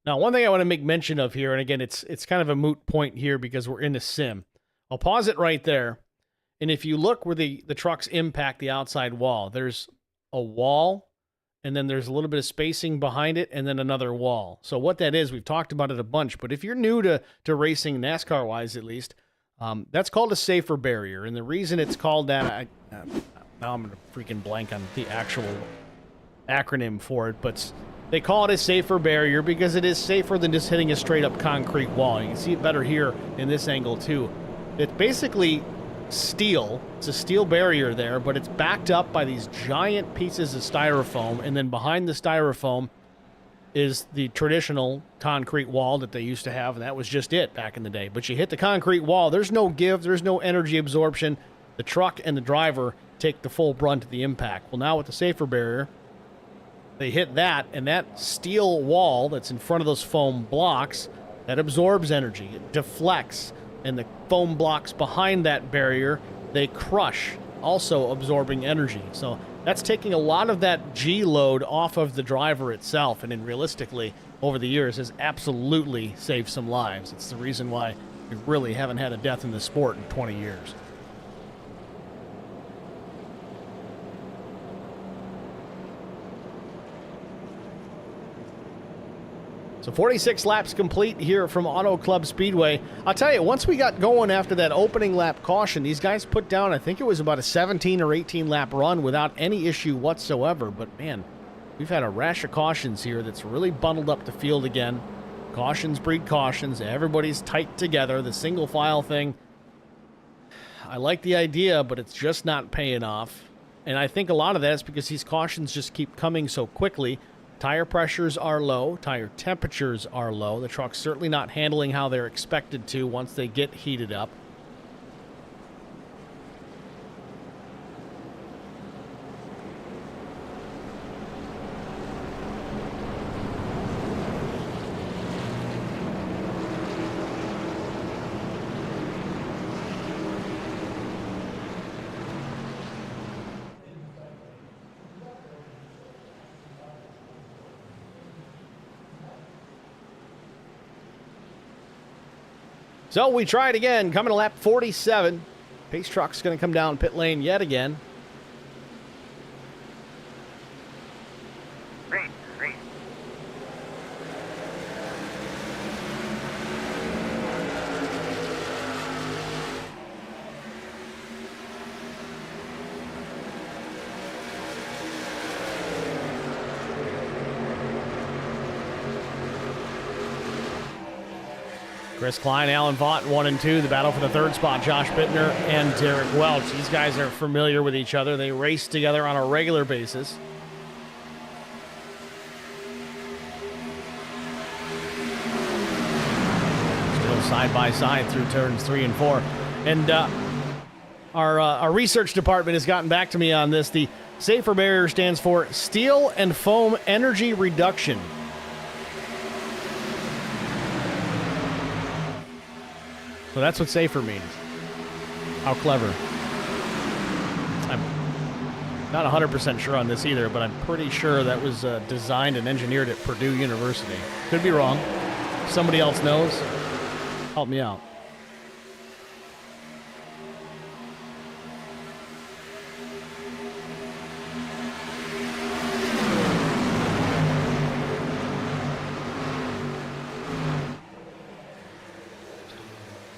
S2: Now, one thing I want to make mention of here, and again, it's kind of a moot point here because we're in a sim. I'll pause it right there. And if you look where the trucks impact the outside wall, there's a wall, and then there's a little bit of spacing behind it, and then another wall. So what that is, we've talked about it a bunch, but if you're new to racing, NASCAR-wise at least, that's called a safer barrier. And the reason it's called that, now I'm going to freaking blank on the actual acronym for it, but they call it a safer barrier because it is safer than just hitting a straight-up concrete wall. You can see it better here in this angle, too. It's basically steel. It's a steel barrier there, but it's backed up by these giant pieces of styrofoam, and then behind the styrofoam is the traditional concrete wall that they used to have, and that was just it back in the day. But you hit the concrete wall, there's no give, there's no energy absorption. The truck and the driver take the full brunt of the impact. Well, now with the safer barrier, they hit that, and that steel wall that's in front of those foam blocks, that absorbs energy. It deflects, and the foam blocks behind that barrier, they crush, also absorbing energy. So that's taking a lot of that G load off of the driver itself, and then realistically, over the years, has absolutely saved some lives. It's the reason why we really haven't had a death in the sport in 20 years. So 46 laps complete here from Auto Club Speedway. I'll tell you, once we got going after that opening lap caution, these guys put down, I think it was about a 17 or 18 lap run without any issue whatsoever. But man, we've had a rash of cautions here that's really bundled up the field again. Cautions breed cautions. Everybody's tight together. The single file thing, I like the idea, but it's just not paying off. And I think a lot of that is because these cautions just keep coming so quickly. Tire pressures are low. Tire temperatures are low. The truck's certainly not handling how they're expected to once they get heated up. So we try it again, coming to lap 47. Pace truck's going to come down pit lane yet again.
S9: Green.
S2: Chris Klein, Alan Vaught, 1 and 2. The battle for the third spot, Josh Bittner and Derek Welch. These guys are familiar with each other. They race together on a regular basis. Still side by side through turns 3 and 4. And our research department has gotten back to me on this. The SAFER barrier stands for Steel and Foam Energy Reduction. So that's what SAFER means. How clever. I'm not 100% sure on this either, but I'm pretty sure that was designed and engineered at Purdue University. Could be wrong. If somebody else knows, help me out.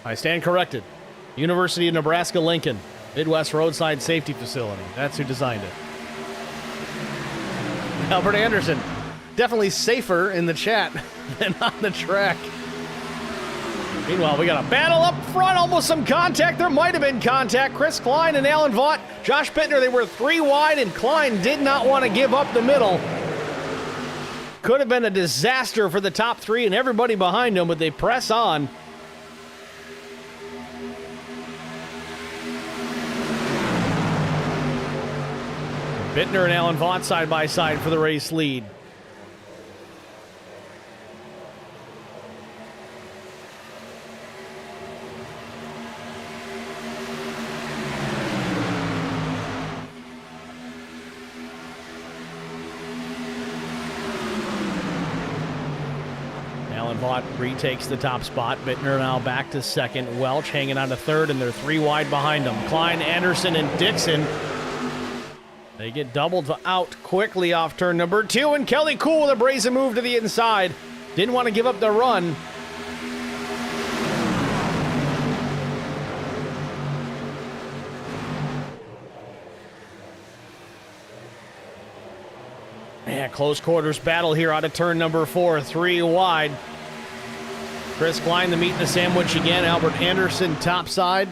S2: I stand corrected. University of Nebraska-Lincoln, Midwest Roadside Safety Facility. That's who designed it. Albert Anderson, definitely safer in the chat than on the track. Meanwhile, we got a battle up front, almost some contact. There might have been contact. Chris Klein and Alan Vaught. Josh Bittner, they were 3 wide, and Klein did not want to give up the middle. Could have been a disaster for the top 3 and everybody behind them, but they press on. Bittner and Alan Vaught side by side for the race lead. Alan Vaught retakes the top spot. Bittner now back to second. Welch hanging on to third, and they're 3 wide behind them. Klein, Anderson, and Dixon. They get doubled out quickly off turn number 2, and Kelly Cool with a brazen move to the inside. Didn't want to give up the run. Man, close quarters battle here out of turn number 4, 3 wide. Chris Klein, the meat in the sandwich again. Albert Anderson topside.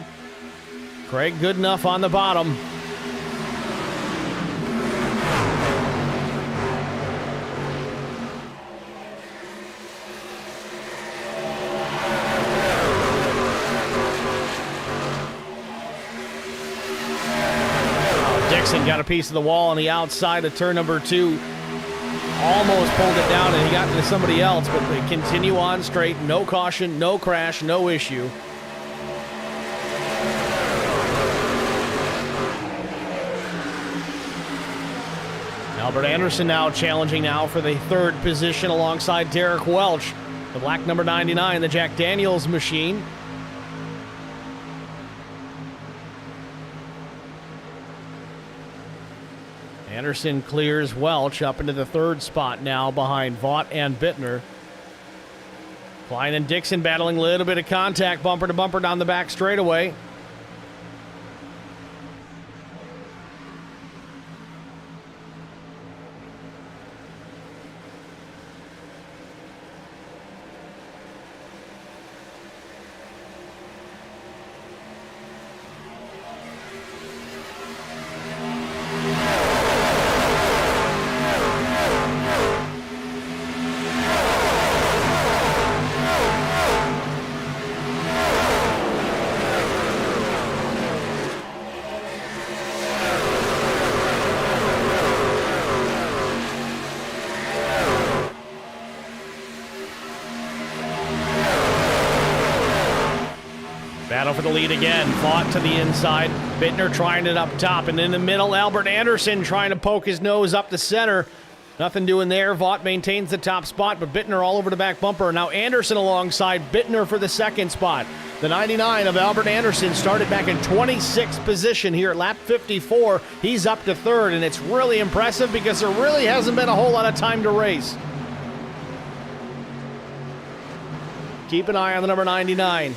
S2: Craig Goodenough on the bottom. Got a piece of the wall on the outside of turn number 2. Almost pulled it down, and he got into somebody else, but they continue on straight. No caution, no crash, no issue. Albert Anderson now challenging now for the 3rd position alongside Derek Welch. The black number 99, the Jack Daniels machine. Anderson clears Welch up into the 3rd spot now behind Vaught and Bittner. Klein and Dixon battling a little bit of contact, bumper to bumper down the back straightaway. Battle for the lead again. Vaught to the inside. Bittner trying it up top. And in the middle, Albert Anderson trying to poke his nose up the center. Nothing doing there. Vaught maintains the top spot, but Bittner all over the back bumper. Now Anderson alongside Bittner for the second spot. The 99 of Albert Anderson started back in 26th position here at lap 54. He's up to third, and it's really impressive because there really hasn't been a whole lot of time to race. Keep an eye on the number 99.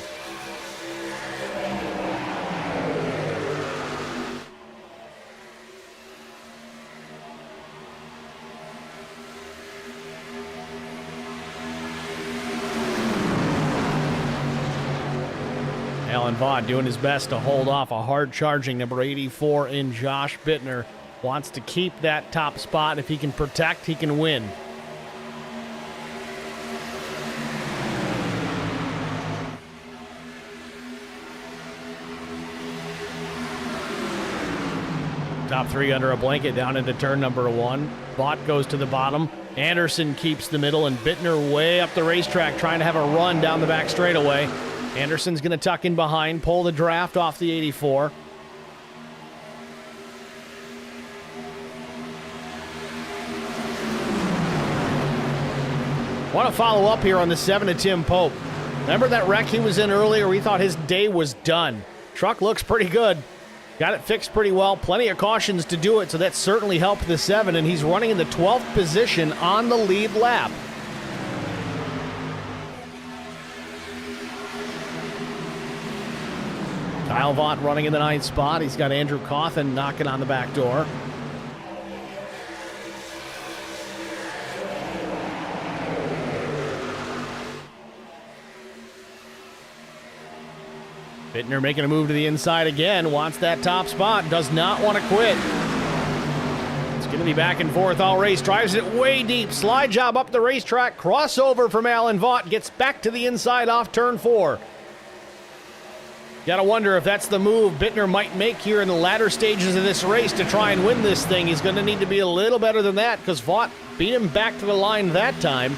S2: Alan Vaught doing his best to hold off a hard-charging number 84 in Josh Bittner. Wants to keep that top spot. If he can protect, he can win. Top three under a blanket down into turn number 1. Vaught goes to the bottom. Anderson keeps the middle, and Bittner way up the racetrack trying to have a run down the back straightaway. Anderson's going to tuck in behind, pull the draft off the 84. Want to follow up here on the 7 of Tim Pope. Remember that wreck he was in earlier? We thought his day was done. Truck looks pretty good. Got it fixed pretty well. Plenty of cautions to do it, so that certainly helped the 7, and he's running in the 12th position on the lead lap. Kyle Vaught running in the 9th spot. He's got Andrew Cawthon knocking on the back door. Bittner making a move to the inside again. Wants that top spot. Does not want to quit. It's going to be back and forth all race. Drives it way deep. Slide job up the racetrack. Crossover from Alan Vaught. Gets back to the inside off turn 4. Gotta wonder if that's the move Bittner might make here in the latter stages of this race to try and win this thing. He's going to need to be a little better than that because Vaught beat him back to the line that time.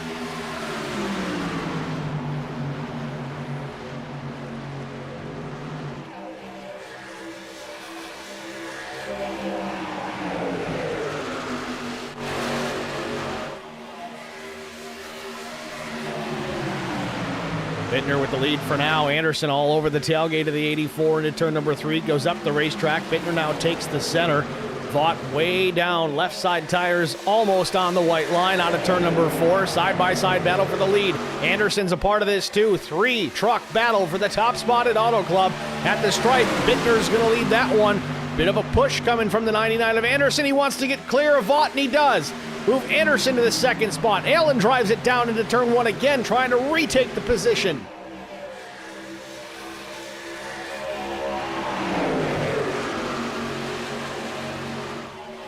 S2: Bittner with the lead for now. Anderson all over the tailgate of the 84 into turn number 3. Goes up the racetrack. Bittner now takes the center. Vaught way down. Left side tires almost on the white line out of turn number 4. Side-by-side battle for the lead. Anderson's a part of this too. 3-truck battle for the top spot at Auto Club. At the stripe, Bittner's going to lead that one. Bit of a push coming from the 99 of Anderson. He wants to get clear of Vaught, and he does. Move Anderson to the second spot. Allen drives it down into turn 1 again, trying to retake the position.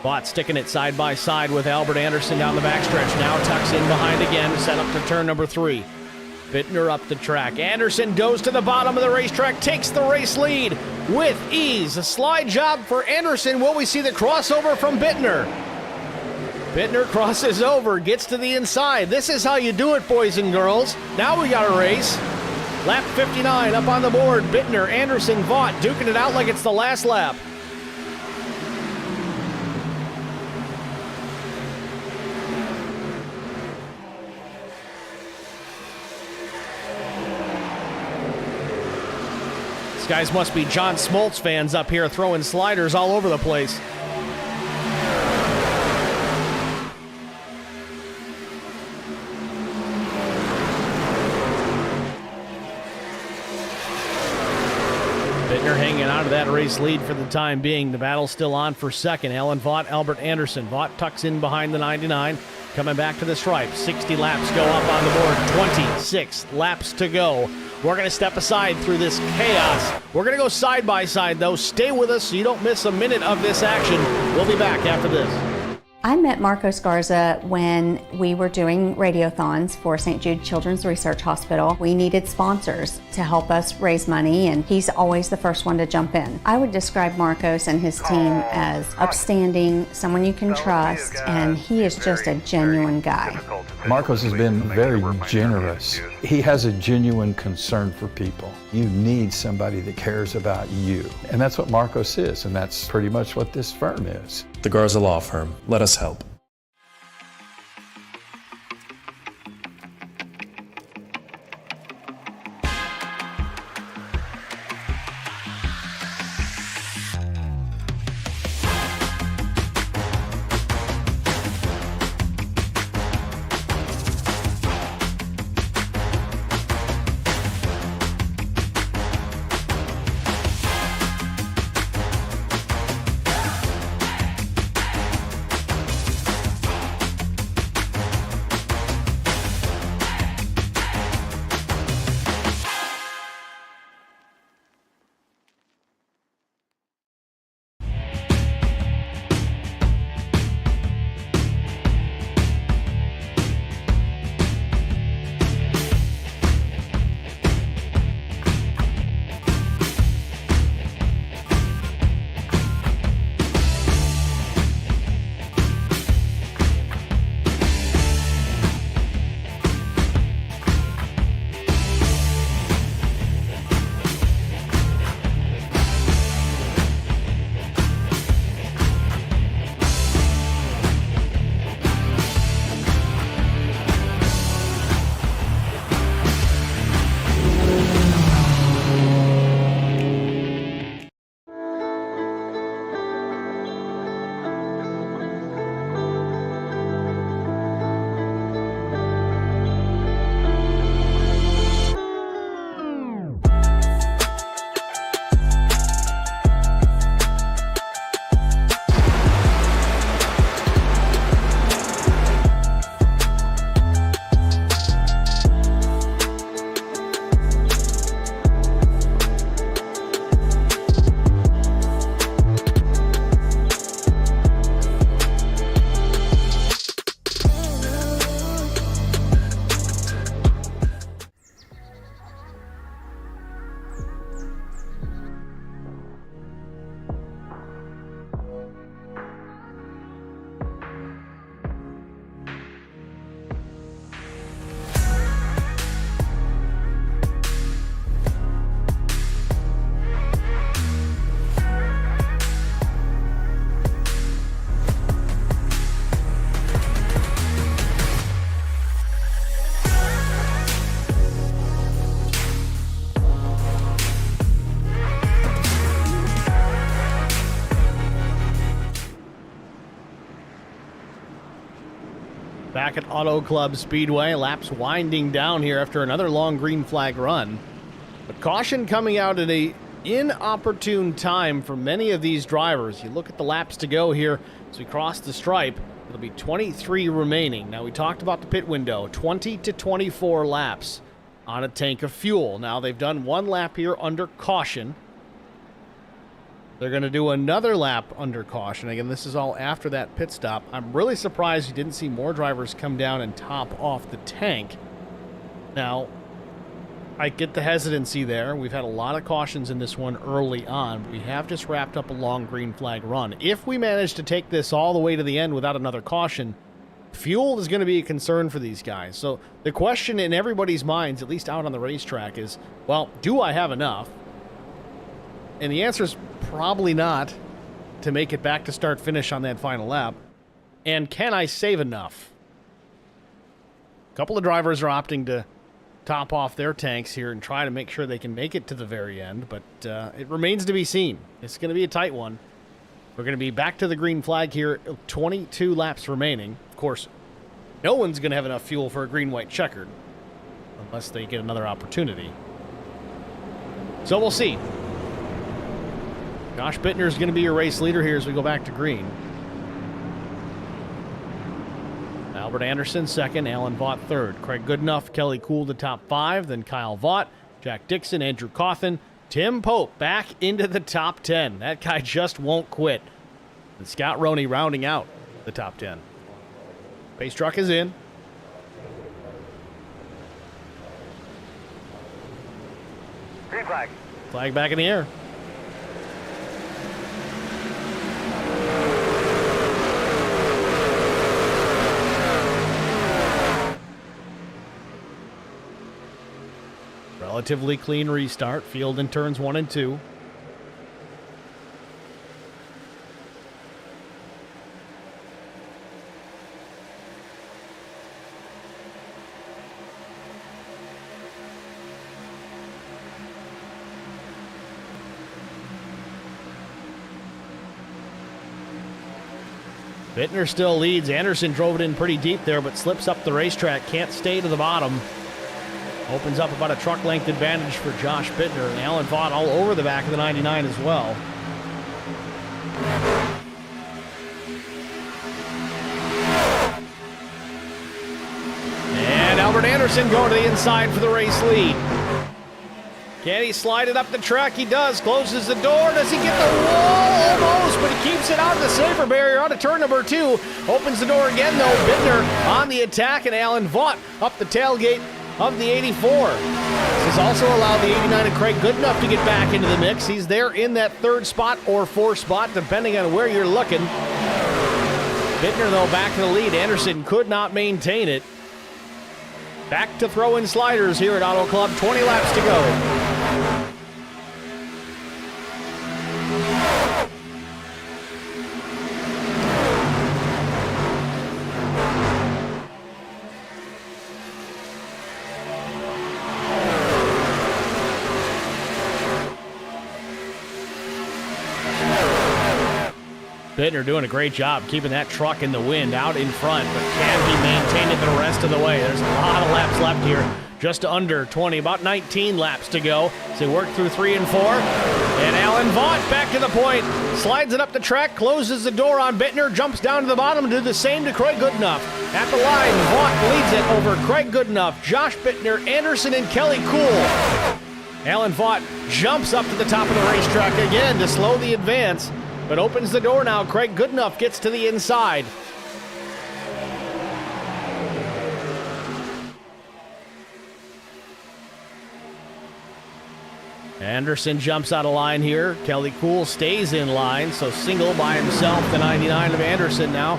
S2: Vaught sticking it side by side with Albert Anderson down the backstretch. Now tucks in behind again, set up to turn number 3. Bittner up the track. Anderson goes to the bottom of the racetrack, takes the race lead with ease. A slide job for Anderson. Will we see the crossover from Bittner? Bittner crosses over, gets to the inside. This is how you do it, boys and girls. Now we got a race. Lap 59 up on the board. Bittner, Anderson, Vaught duking it out like it's the last lap. These guys must be John Smoltz fans up here throwing sliders all over the place. Bittner hanging out of that race lead for the time being. The battle's still on for second. Alan Vaught, Albert Anderson. Vaught tucks in behind the 99. Coming back to the stripe. 60 laps go up on the board. 26 laps to go. We're going to step aside through this chaos. We're going to go side by side, though. Stay with us so you don't miss a minute of this action. We'll be back after this.
S10: I met Marco Scarza when we were doing radiothons for St. Jude Children's Research Hospital. We needed sponsors to help us raise money, and he's always the first one to jump in. I would describe Marcos and his team as upstanding, someone you can trust, and he is just a genuine guy.
S11: Marcos has been very generous. He has a genuine concern for people. You need somebody that cares about you. And that's what Marcos is, and that's pretty much what this firm is.
S12: The Garza Law Firm. Let us help.
S2: back at Auto Club Speedway. Laps winding down here after another long green flag run. But caution coming out at an inopportune time for many of these drivers. You look at the laps to go here as we cross the stripe. It'll be 23 remaining. Now, we talked about the pit window, 20 to 24 laps on a tank of fuel. Now, they've done one lap here under caution. They're going to do another lap under caution. Again, this is all after that pit stop. I'm really surprised you didn't see more drivers come down and top off the tank. Now, I get the hesitancy there. We've had a lot of cautions in this one early on. But we have just wrapped up a long green flag run. If we manage to take this all the way to the end without another caution, fuel is going to be a concern for these guys. So the question in everybody's minds, at least out on the racetrack, is, well, do I have enough? And the answer is probably not to make it back to start finish on that final lap. And can I save enough? A couple of drivers are opting to top off their tanks here and try to make sure they can make it to the very end, but it remains to be seen. It's going to be a tight one. We're going to be back to the green flag here, 22 laps remaining. Of course, no one's going to have enough fuel for a green-white checkered unless they get another opportunity. So we'll see. Josh Bittner is going to be your race leader here as we go back to green. Albert Anderson second, Alan Vaught third. Craig Goodenough, Kelly Kuhl the top five, then Kyle Vaught, Jack Dixon, Andrew Cawthon, Tim Pope back into the top 10. That guy just won't quit. And Scott Roney rounding out the top 10. Pace truck is in.
S9: Green flag.
S2: Flag back in the air. Relatively clean restart. Field in turns 1 and 2. Bittner still leads. Anderson drove it in pretty deep there, but slips up the racetrack. Can't stay to the bottom. Opens up about a truck length advantage for Josh Bittner. And Alan Vaught all over the back of the 99 as well. And Albert Anderson going to the inside for the race lead. Can he slide it up the track? He does. Closes the door. Does he get the wall? Almost, but he keeps it out of the safer barrier out of turn number 2. Opens the door again, though. Bittner on the attack, and Alan Vaught up the tailgate of the 84. This has also allowed the 89 of Craig Goodenough to get back into the mix. He's there in that 3rd spot or 4th spot, depending on where you're looking. Bittner, though, back to the lead. Anderson could not maintain it. Back to throw-in sliders here at Auto Club. 20 laps to go. Bittner doing a great job keeping that truck in the wind out in front, but can he maintain it the rest of the way? There's a lot of laps left here, just under 20, about 19 laps to go. So work through 3 and 4, and Alan Vaught back to the point, slides it up the track, closes the door on Bittner, jumps down to the bottom and do the same to Craig Goodenough. At the line, Vaught leads it over Craig Goodenough, Josh Bittner, Anderson, and Kelly Kuhl. Alan Vaught jumps up to the top of the racetrack again to slow the advance, but opens the door now. Craig Goodenough gets to the inside. Anderson jumps out of line here. Kelly Kuhl stays in line, so single by himself, the 99 of Anderson now.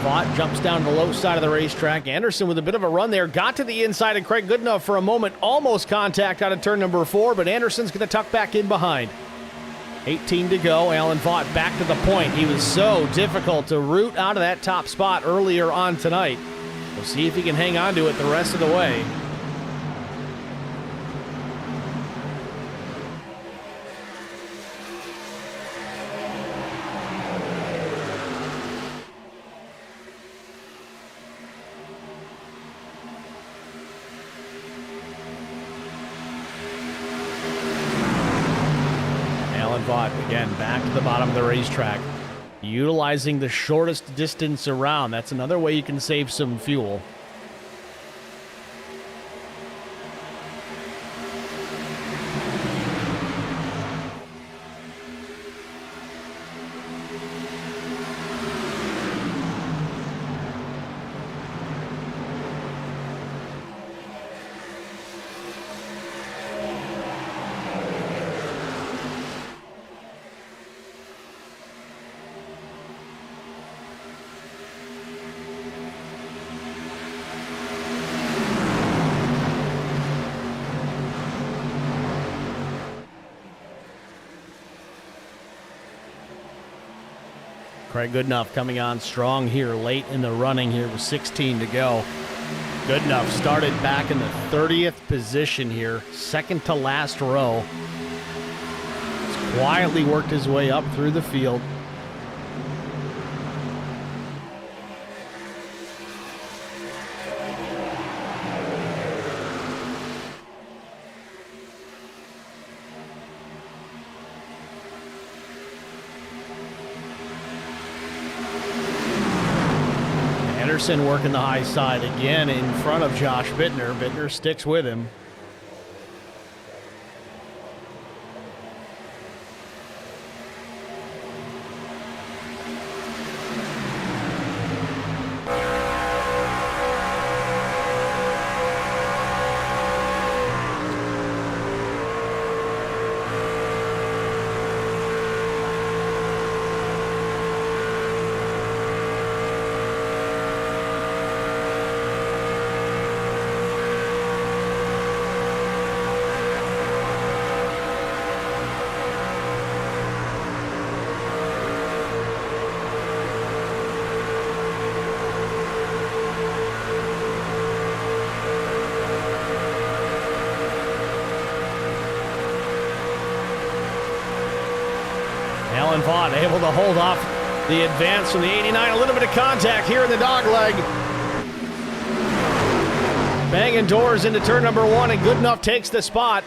S2: Vaught jumps down the low side of the racetrack. Anderson with a bit of a run there. Got to the inside of Craig Goodenough for a moment. Almost contact out of turn number 4, but Anderson's going to tuck back in behind. 18 to go. Alan Vaught back to the point. He was so difficult to root out of that top spot earlier on tonight. We'll see if he can hang on to it the rest of the way. Vaught, again, back to the bottom of the racetrack. Utilizing the shortest distance around. That's another way you can save some fuel. Craig Goodenough coming on strong here late in the running here with 16 to go. Goodenough started back in the 30th position here, second to last row. He's quietly worked his way up through the field. Anderson working the high side again in front of Josh Bittner. Bittner sticks with him. Alan Vaught able to hold off the advance from the 89. A little bit of contact here in the dog leg. Banging doors into turn number one, and Goodenough takes the spot.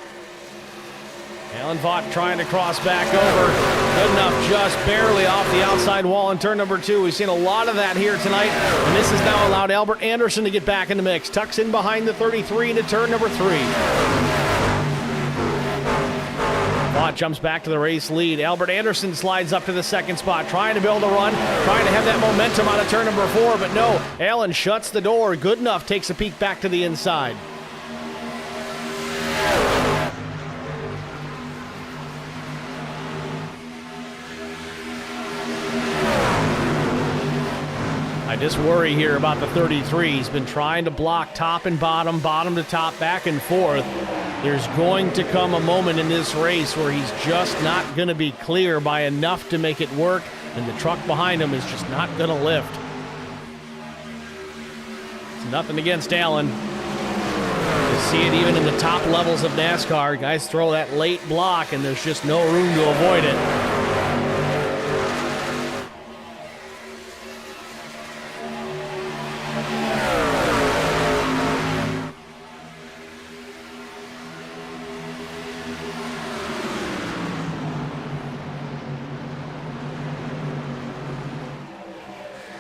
S2: Alan Vaught trying to cross back over. Goodenough just barely off the outside wall in turn number two. We've seen a lot of that here tonight, and this has now allowed Albert Anderson to get back in the mix. Tucks in behind the 33 into turn number three. Vaught jumps back to the race lead. Albert Anderson slides up to the second spot, trying to build a run, trying to have that momentum out of turn number four, but no, Allen shuts the door. Goodenough takes a peek back to the inside. I just worry here about the 33. He's been trying to block top and bottom, bottom to top, back and forth. There's going to come a moment in this race where he's just not going to be clear by enough to make it work, and the truck behind him is just not going to lift. It's nothing against Allen. You see it even in the top levels of NASCAR. Guys throw that late block, and there's just no room to avoid it.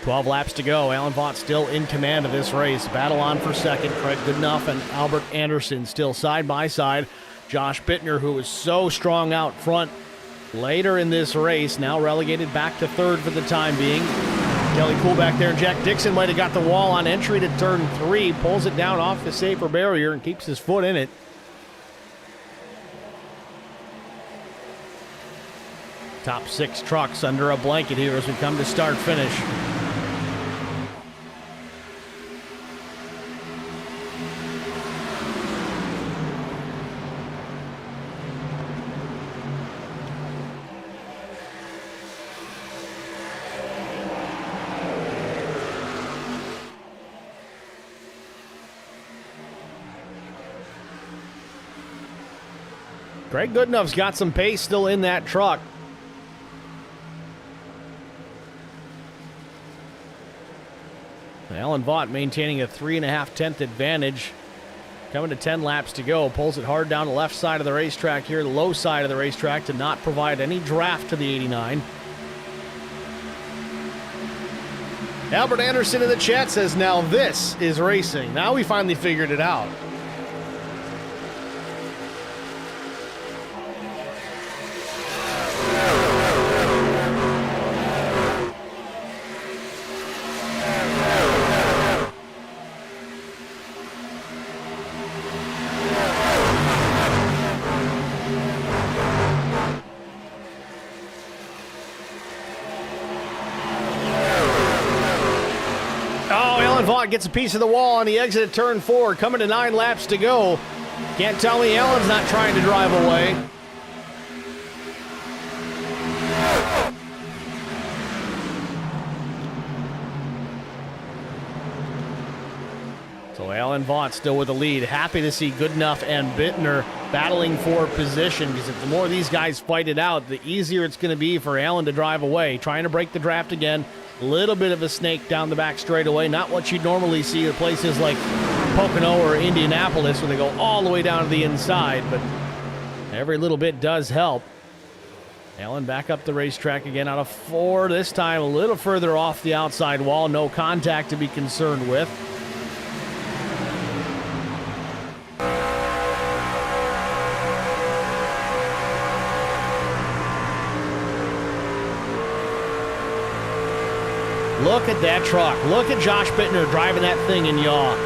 S2: Twelve laps to go. Alan Vaught still in command of this race. Battle on for second. Craig Goodenough and Albert Anderson still side by side. Josh Bittner, who was so strong out front later in this race, now relegated back to third for the time being. Kelly Coolback there, and Jack Dixon might have got the wall on entry to turn three. Pulls it down off the safer barrier and keeps his foot in it. Top six trucks under a blanket here as we come to start finish. Craig Goodenough's got some pace still in that truck. Alan Vaught maintaining a 3.5 tenth advantage Coming to 10 laps to go. Pulls it hard down the left side of the racetrack here, the low side of the racetrack, to not provide any draft to the 89. Albert Anderson in the chat says, now this is racing. Now we finally figured it out. Gets a piece of the wall on the exit of turn 4, coming to 9 laps to go. Can't tell me Allen's not trying to drive away. So Alan Vaught still with the lead. Happy to see Goodenough and Bittner battling for position, because if the more these guys fight it out, the easier it's going to be for Allen to drive away. Trying to break the draft again. Little bit of a snake down the back straightaway. Not what you'd normally see at places like Pocono or Indianapolis where they go all the way down to the inside, but every little bit does help. Allen back up the racetrack again out of 4. This time a little further off the outside wall. No contact to be concerned with. Look at that truck. Look at Josh Bittner driving that thing in yaw.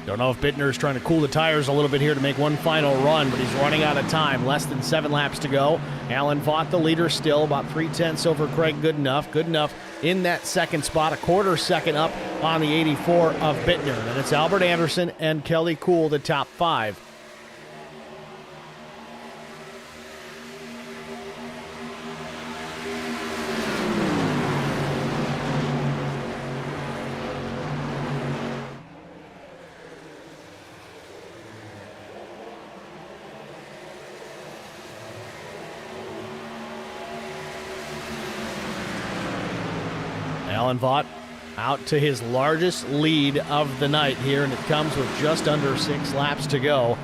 S2: Don't know if Bittner's trying to cool the tires a little bit here to make one final run, but he's running out of time. Less than 7 laps to go. Allen Vaught the leader still, about 3/10 over Craig Goodenough. Goodenough in that second spot, a quarter second up on the 84 of Bittner. And it's Albert Anderson and Kelly Kuhl, the top 5. Allen Vaught out to his largest lead of the night here, and it comes with just under 6 laps to go.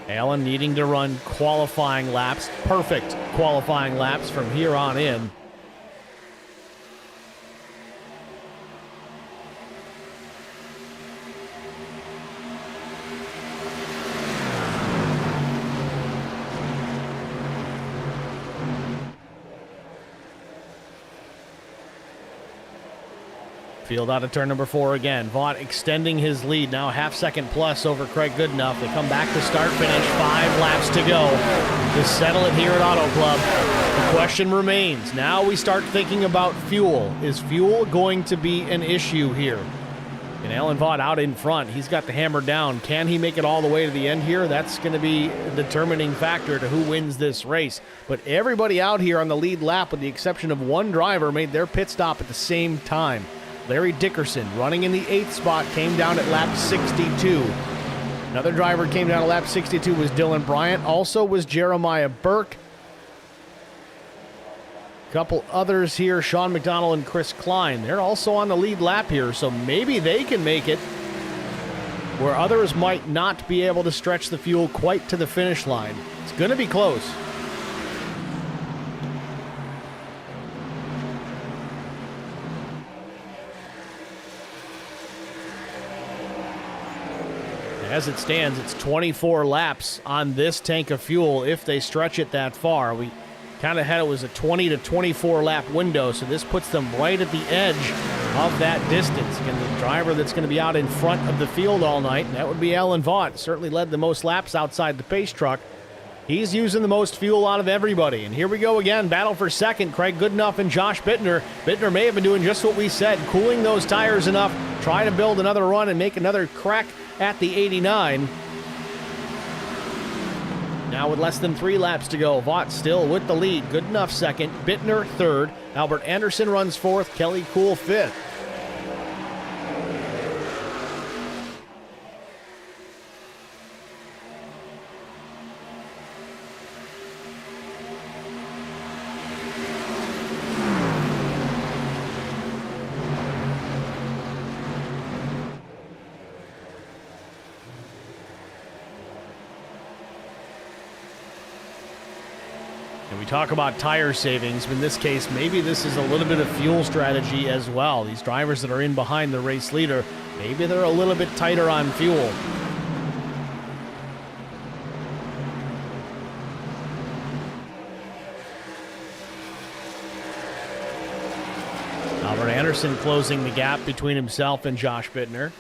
S2: Allen needing to run qualifying laps, perfect qualifying laps from here on in. Field out of turn number 4 again. Vaught extending his lead, now half second plus over Craig Goodenough. They come back to start finish, 5 laps to go to settle it here at Auto Club. The question remains, now we start thinking about fuel. Is fuel going to be an issue here? And Allen Vaught out in front, he's got the hammer down. Can he make it all the way to the end here? That's going to be a determining factor to who wins this race. But everybody out here on the lead lap, with the exception of one driver, made their pit stop at the same time. Larry Dickerson, running in the 8th spot, came down at lap 62. Another driver came down at lap 62 was Dylan Bryant. Also was Jeremiah Burke. A couple others here, Sean McDonald and Chris Klein. They're also on the lead lap here, so maybe they can make it where others might not be able to stretch the fuel quite to the finish line. It's going to be close. As it stands, it's 24 laps on this tank of fuel if they stretch it that far. We kind of had it was a 20 to 24 lap window, so this puts them right at the edge of that distance. Again, the driver that's going to be out in front of the field all night, that would be Allen Vaught. Certainly led the most laps outside the pace truck. he's using the most fuel out of everybody. And here we go again, battle for second. Craig Goodenough and Josh Bittner. Bittner may have been doing just what we said, cooling those tires enough, try to build another run and make another crack at the 89. Now with less than 3 laps to go, Vaught still with the lead. Goodenough second, Bittner third, Albert Anderson runs fourth, Kelly Kuhl fifth. And we talk about tire savings, but in this case, maybe this is a little bit of fuel strategy as well. These drivers that are in behind the race leader, maybe they're a little bit tighter on fuel. Albert Anderson closing the gap between himself and Josh Bittner.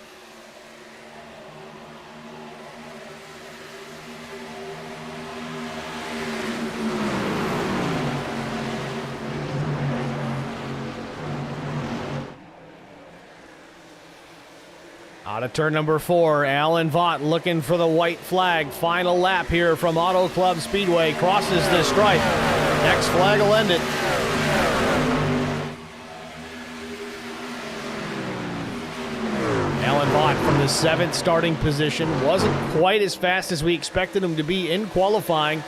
S2: Out of turn number 4, Alan Vaught looking for the white flag. Final lap here from Auto Club Speedway. Crosses the stripe. Next flag will end it. Alan Vaught from the 7th starting position. Wasn't quite as fast as we expected him to be in qualifying.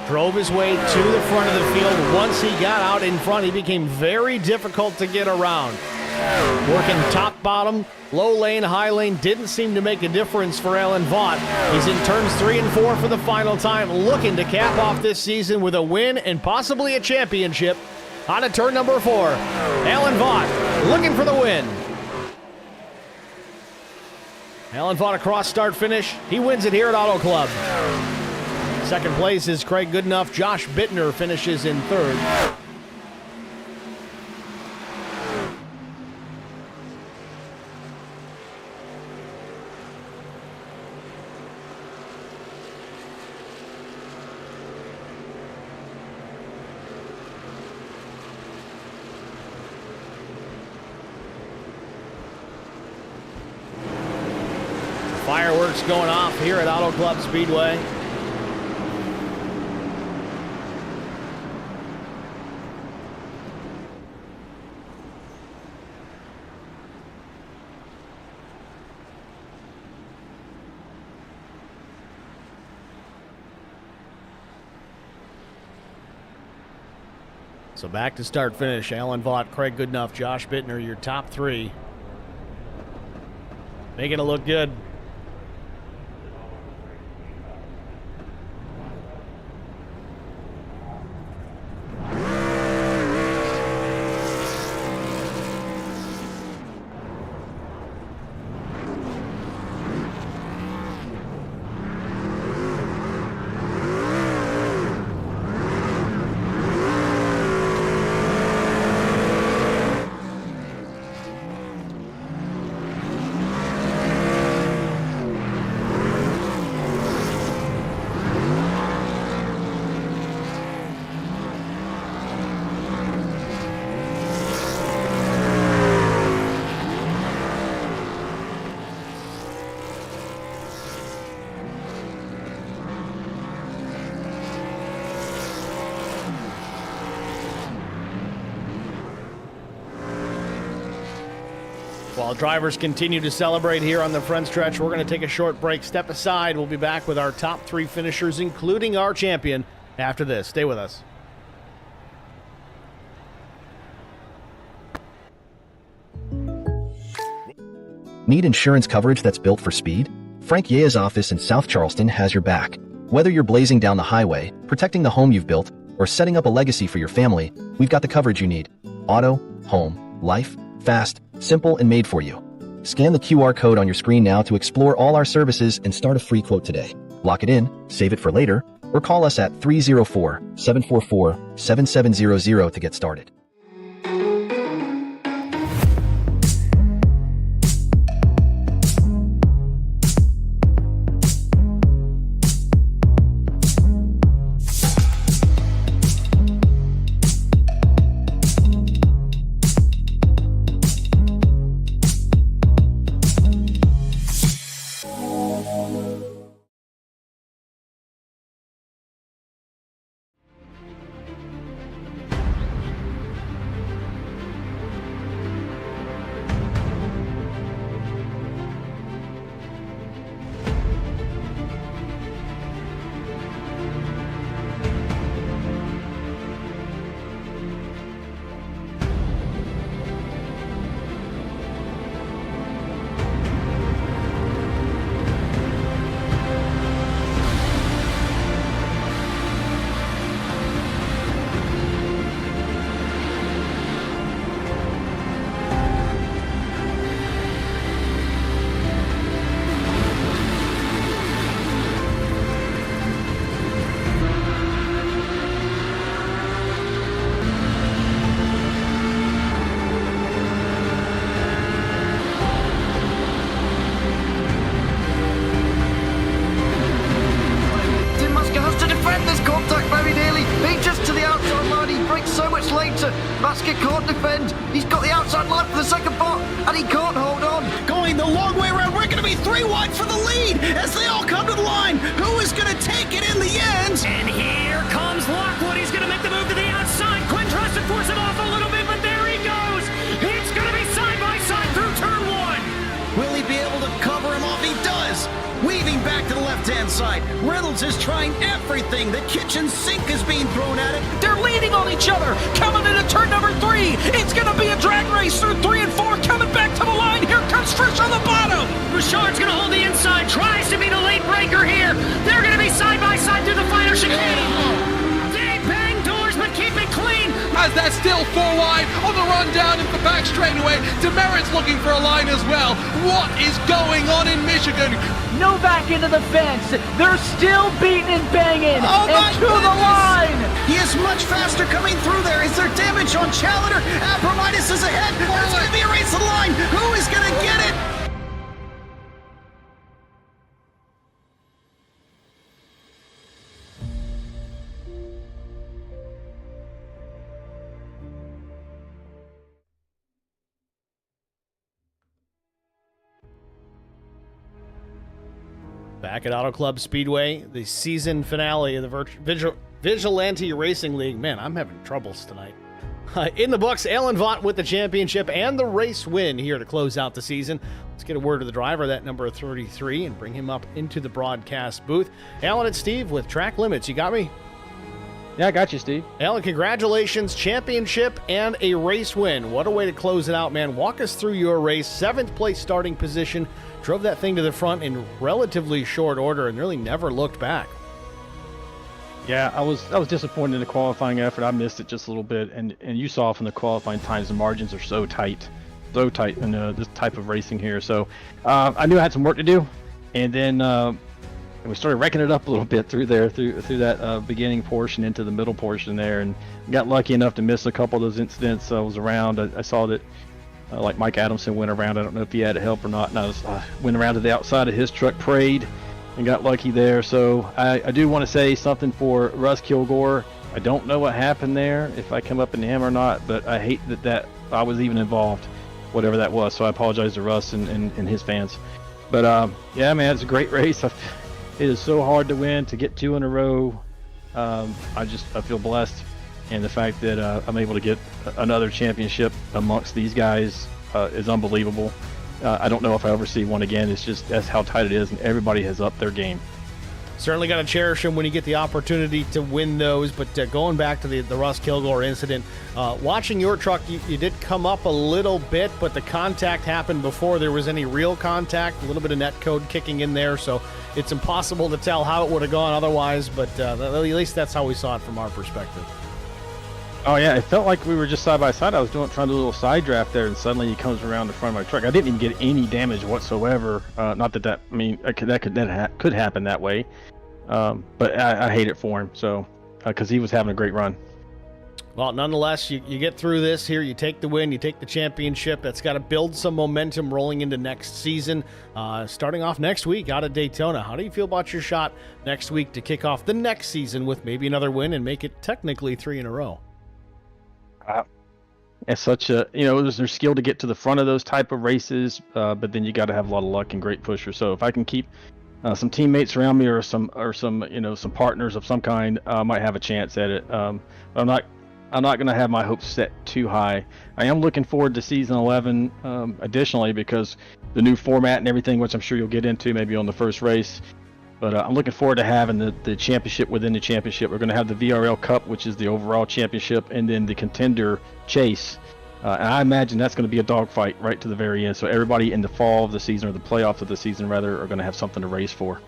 S2: Drove his way to the front of the field. Once he got out in front, he became very difficult to get around. Working top, bottom, low lane, high lane, didn't seem to make a difference for Alan Vaught. He's in turns 3 and 4 for the final time, looking to cap off this season with a win and possibly a championship. On to turn number 4, Alan Vaught looking for the win. Alan Vaught across start finish. He wins it here at Auto Club. Second place is Craig Goodenough. Josh Bittner finishes in third. Fireworks going off here at Auto Club Speedway. So back to start finish. Alan Vaught, Craig Goodenough, Josh Bittner, your top 3. Making it look good. While drivers continue to celebrate here on the front stretch, we're going to take a short break. Step aside. We'll be back with our top 3 finishers, including our champion, after this. Stay with us.
S1: Need insurance coverage that's built for speed? Frank Yea's office in South Charleston has your back. Whether you're blazing down the highway, protecting the home you've built, or setting up a legacy for your family, we've got the coverage you need. Auto, home, life, fast, simple, and made for you. Scan the QR code on your screen now to explore all our services and start a free quote today. Lock it in, save it for later, or call us at 304-744-7700 to get started.
S3: Basket can't defend. He's got the outside line for the second spot, and he can't hold on.
S4: Going the long way around. We're going to be 3 wide for the lead as they all come to the line. Who is going to take it in the end?
S5: And here comes Lockwood. He's going to make the move to the outside. Quinn tries to force him off a little bit, but there he goes. It's going to be side by side through turn 1.
S4: Will he be able to cover him off? He does. Weaving back to the left-hand side. Reynolds is trying everything. The kitchen sink is being thrown at it.
S6: They're leaning on each other. Coming into turn number 3. It's going to be a drag race through 3 and 4. Coming back to the line. Here comes Frisch on the bottom.
S5: Richard's going to hold the inside. Tries to be the late breaker here. They're going to be side by side through the final chicane. They bang doors, but keep it clean.
S7: As they're still 4 wide on the run down into the back straightaway. Demerit's looking for a line as well. What is going on in Michigan?
S8: Novak into the fence. They're still beating and banging.
S4: Oh
S8: and to the line.
S4: He is much faster coming through there. Is there damage on Challenger? Abramitis is ahead. There's going to be a race to the line. Who is going to get it?
S2: Back at Auto Club Speedway, the season finale of the Vigilante Racing League. Man, I'm having troubles tonight. In the books, Alan Vaught with the championship and the race win here to close out the season. Let's get a word to the driver, that number 33, and bring him up into the broadcast booth. Alan, it's Steve with Track Limits. You got me?
S12: Yeah, I got you, Steve.
S2: Alan, congratulations. Championship and a race win. What a way to close it out, man. Walk us through your race. 7th place starting position. Drove that thing to the front in relatively short order and really never looked back.
S12: Yeah, I was disappointed in the qualifying effort. I missed it just a little bit, and you saw from the qualifying times the margins are so tight in this type of racing here. So I knew I had some work to do, and then we started wrecking it up a little bit through that beginning portion into the middle portion there, and got lucky enough to miss a couple of those incidents. I was around. I saw that. Like Mike Adamson went around. I don't know if he had help or not. And I went around to the outside of his truck, prayed, and got lucky there. So I do want to say something for Russ Kilgore. I don't know what happened there, if I come up into him or not, but I hate that I was even involved, whatever that was. So I apologize to Russ and his fans. But yeah, man, it's a great race. It is so hard to win, to get 2 in a row. I feel blessed. And the fact that I'm able to get another championship amongst these guys is unbelievable. I don't know if I ever see one again. It's just, that's how tight it is, and everybody has upped their game.
S2: Certainly got to cherish them when you get the opportunity to win those. But going back to the Russ Kilgore incident, watching your truck, you did come up a little bit, but the contact happened before there was any real contact. A little bit of net code kicking in there, so it's impossible to tell how it would have gone otherwise. But at least that's how we saw it from our perspective.
S12: Oh yeah, it felt like we were just side by side. I was trying to do a little side draft there, and suddenly he comes around the front of my truck. I didn't even get any damage whatsoever. Not that I mean, that could happen that way. But I hate it for him. So because he was having a great run.
S2: Well, nonetheless, you get through this here. You take the win. You take the championship. That's got to build some momentum rolling into next season. Starting off next week out of Daytona. How do you feel about your shot next week to kick off the next season with maybe another win and make it technically 3 in a row?
S12: It's such a, there's skill to get to the front of those type of races, but then you got to have a lot of luck and great pushers. So if I can keep some teammates around me or some partners of some kind, I might have a chance at it. I'm not going to have my hopes set too high. I am looking forward to season 11, additionally, because the new format and everything, which I'm sure you'll get into maybe on the first race. But I'm looking forward to having the championship within the championship. We're going to have the VRL Cup, which is the overall championship, and then the contender chase. And I imagine that's going to be a dogfight right to the very end. So everybody in the fall of the season, or the playoffs of the season, rather, are going to have something to race for.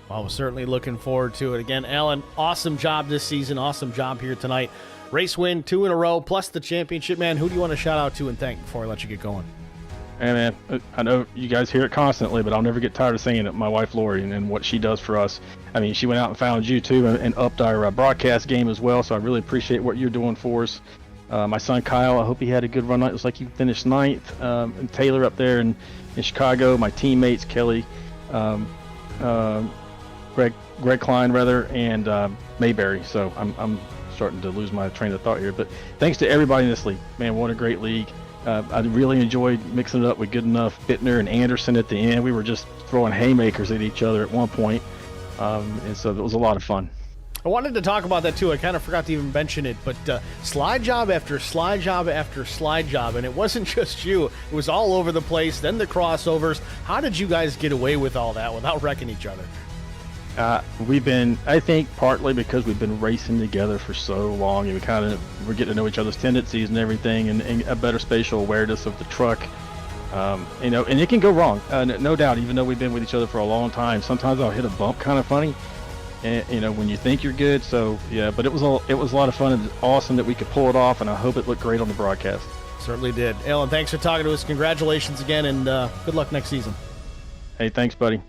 S2: Well, we're certainly looking forward to it. Again, Alan, awesome job this season. Awesome job here tonight. Race win, 2 in a row, plus the championship, man. Who do you want to shout out to and thank before I let you get going?
S12: Hey man, I know you guys hear it constantly, but I'll never get tired of saying it. My wife Lori and what she does for us. I mean, she went out and found you too, and upped our broadcast game as well. So I really appreciate what you're doing for us. My son Kyle, I hope he had a good run. It was like he finished 9th. And Taylor up there in Chicago. My teammates Kelly, Greg Klein rather, and Mayberry. So I'm starting to lose my train of thought here. But thanks to everybody in this league. Man, what a great league. I really enjoyed mixing it up with Good Enough, Bittner, and Anderson at the end. We were just throwing haymakers at each other at one point. And so it was a lot of fun.
S2: I wanted to talk about that too. I kind of forgot to even mention it, but slide job after slide job after slide job, and it wasn't just you. It was all over the place. Then the crossovers. How did you guys get away with all that without wrecking each other?
S12: I think partly because we've been racing together for so long, and we're getting to know each other's tendencies and everything, and a better spatial awareness of the truck. And it can go wrong, no doubt. Even though we've been with each other for a long time, sometimes I'll hit a bump kind of funny. And, when you think you're good. So yeah, but it was a lot of fun, and awesome that we could pull it off, and I hope it looked great on the broadcast.
S2: Certainly did. Alan, thanks for talking to us. Congratulations again, and good luck next season.
S12: Hey, thanks, buddy.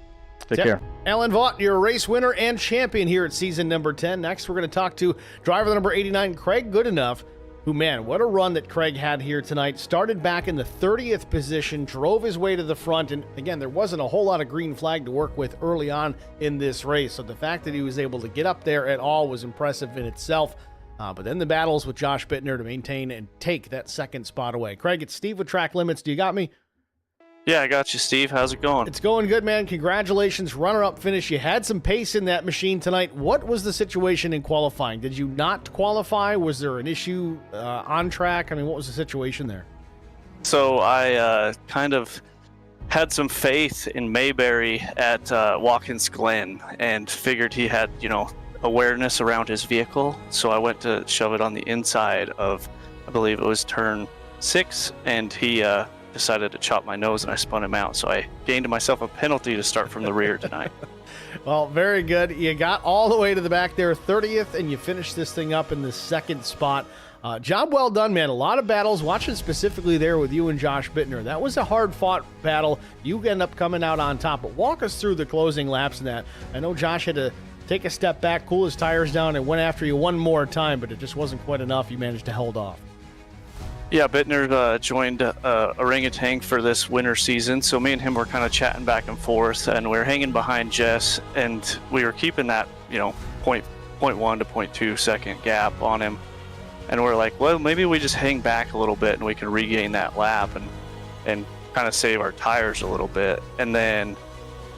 S12: Take care.
S2: Alan Vaught, your race winner and champion here at season number 10. Next, we're going to talk to driver number 89, Craig Goodenough, who, man, what a run that Craig had here tonight. Started back in the 30th position, drove his way to the front, and again, there wasn't a whole lot of green flag to work with early on in this race, so the fact that he was able to get up there at all was impressive in itself. But then the battles with Josh Bittner to maintain and take that second spot away. Craig, it's Steve with Track Limits. Do you got me?
S13: Yeah, I got you, Steve. How's it going?
S2: It's going good, man. Congratulations. Runner-up finish. You had some pace in that machine tonight. What was the situation in qualifying? Did you not qualify? Was there an issue on track? I mean, what was the situation there?
S13: So I kind of had some faith in Mayberry at Watkins Glen and figured he had, awareness around his vehicle. So I went to shove it on the inside of, I believe it was turn 6, and he decided to chop my nose, and I spun him out. So I gained myself a penalty to start from the rear tonight.
S2: Well, very good. You got all the way to the back there, 30th, and you finished this thing up in the second spot. Job well done, man. A lot of battles. Watching specifically there with you and Josh Bittner. That was a hard-fought battle. You end up coming out on top. But walk us through the closing laps in that. I know Josh had to take a step back, cool his tires down, and went after you one more time, but it just wasn't quite enough. You managed to hold off.
S13: Yeah, Bittner joined Orangutan for this winter season, so me and him were kind of chatting back and forth, and we were hanging behind Jess, and we were keeping that, 0.1 to 0.2 second gap on him, and we're like, well, maybe we just hang back a little bit and we can regain that lap and kind of save our tires a little bit. And then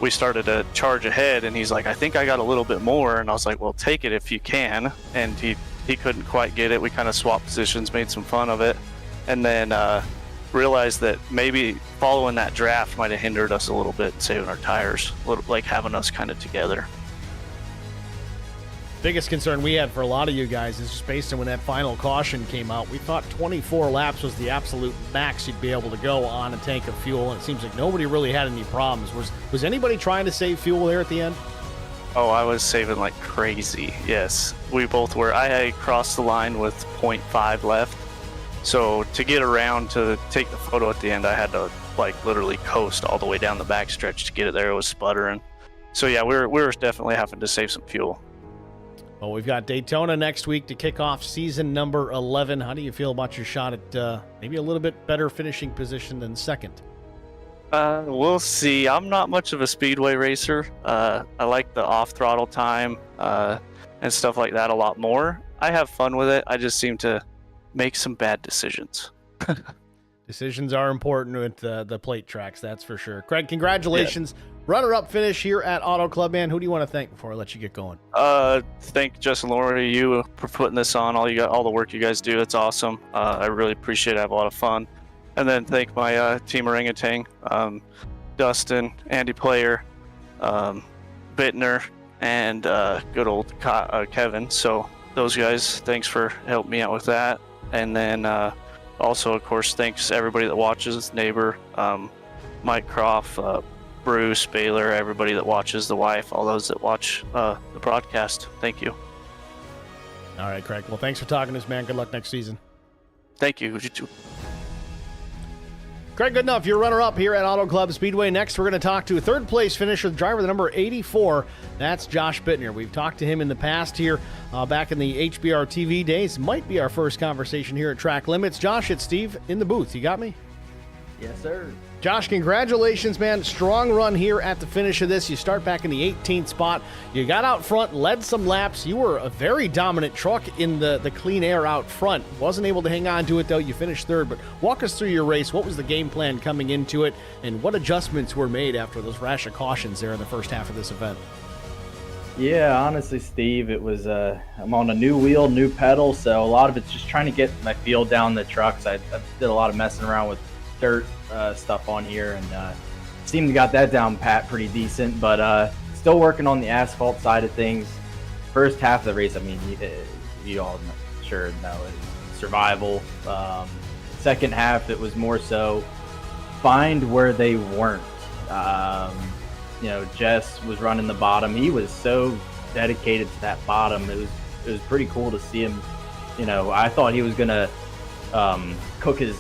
S13: we started to charge ahead, and he's like, I think I got a little bit more, and I was like, well, take it if you can, and he couldn't quite get it. We kind of swapped positions, made some fun of it, and then realized that maybe following that draft might have hindered us a little bit in saving our tires, like having us kind of together.
S2: Biggest concern we had for a lot of you guys is just based on when that final caution came out. We thought 24 laps was the absolute max you'd be able to go on a tank of fuel, and it seems like nobody really had any problems. Was anybody trying to save fuel there at the end?
S13: Oh, I was saving like crazy, yes. We both were. I had crossed the line with 0.5 left. So to get around to take the photo at the end, I had to literally coast all the way down the backstretch to get it there. It was sputtering. So yeah, we were definitely having to save some fuel.
S2: Well, we've got Daytona next week to kick off season number 11. How do you feel about your shot at maybe a little bit better finishing position than second?
S13: We'll see. I'm not much of a speedway racer. I like the off-throttle time and stuff like that a lot more. I have fun with it. I just seem to make some bad decisions.
S2: Decisions are important with the plate tracks, that's for sure. Craig, congratulations. Yeah. Runner-up finish here at Auto Club, man. Who do you want to thank before I let you get going?
S13: Thank Justin Laurie, you for putting this on, all the work you guys do. It's awesome. I really appreciate it. I have a lot of fun. And then thank my team Orangutan, Dustin, Andy Player, Bittner, and good old Kevin. So those guys, thanks for helping me out with that. And then also, of course, thanks everybody that watches, Neighbor, Mike Croft, Bruce, Baylor, everybody that watches, the wife, all those that watch the broadcast. Thank you.
S2: All right, Craig. Well, thanks for talking to us, man. Good luck next season.
S13: Thank you. You too.
S2: Craig Goodenough, your runner-up here at Auto Club Speedway. Next, we're going to talk to third place finisher, the driver, the number 84. That's Josh Bittner. We've talked to him in the past here back in the HBR TV days. Might be our first conversation here at Track Limits. Josh, it's Steve in the booth. You got me?
S14: Yes, sir.
S2: Josh, congratulations, man. Strong run here at the finish of this. You start back in the 18th spot. You got out front, led some laps. You were a very dominant truck in the clean air out front. Wasn't able to hang on to it, though. You finished third. But walk us through your race. What was the game plan coming into it, and what adjustments were made after those rash of cautions there in the first half of this event?
S14: Yeah, honestly, Steve, it was I'm on a new wheel, new pedal, so a lot of it's just trying to get my feel down the trucks. I did a lot of messing around with dirt stuff on here, and seemed to got that down pat pretty decent, but still working on the asphalt side of things. First half of the race, I mean, you all sure know it, survival. Second half, it was more so find where they weren't. Jess was running the bottom. He was so dedicated to that bottom. It was pretty cool to see him. I thought he was gonna cook his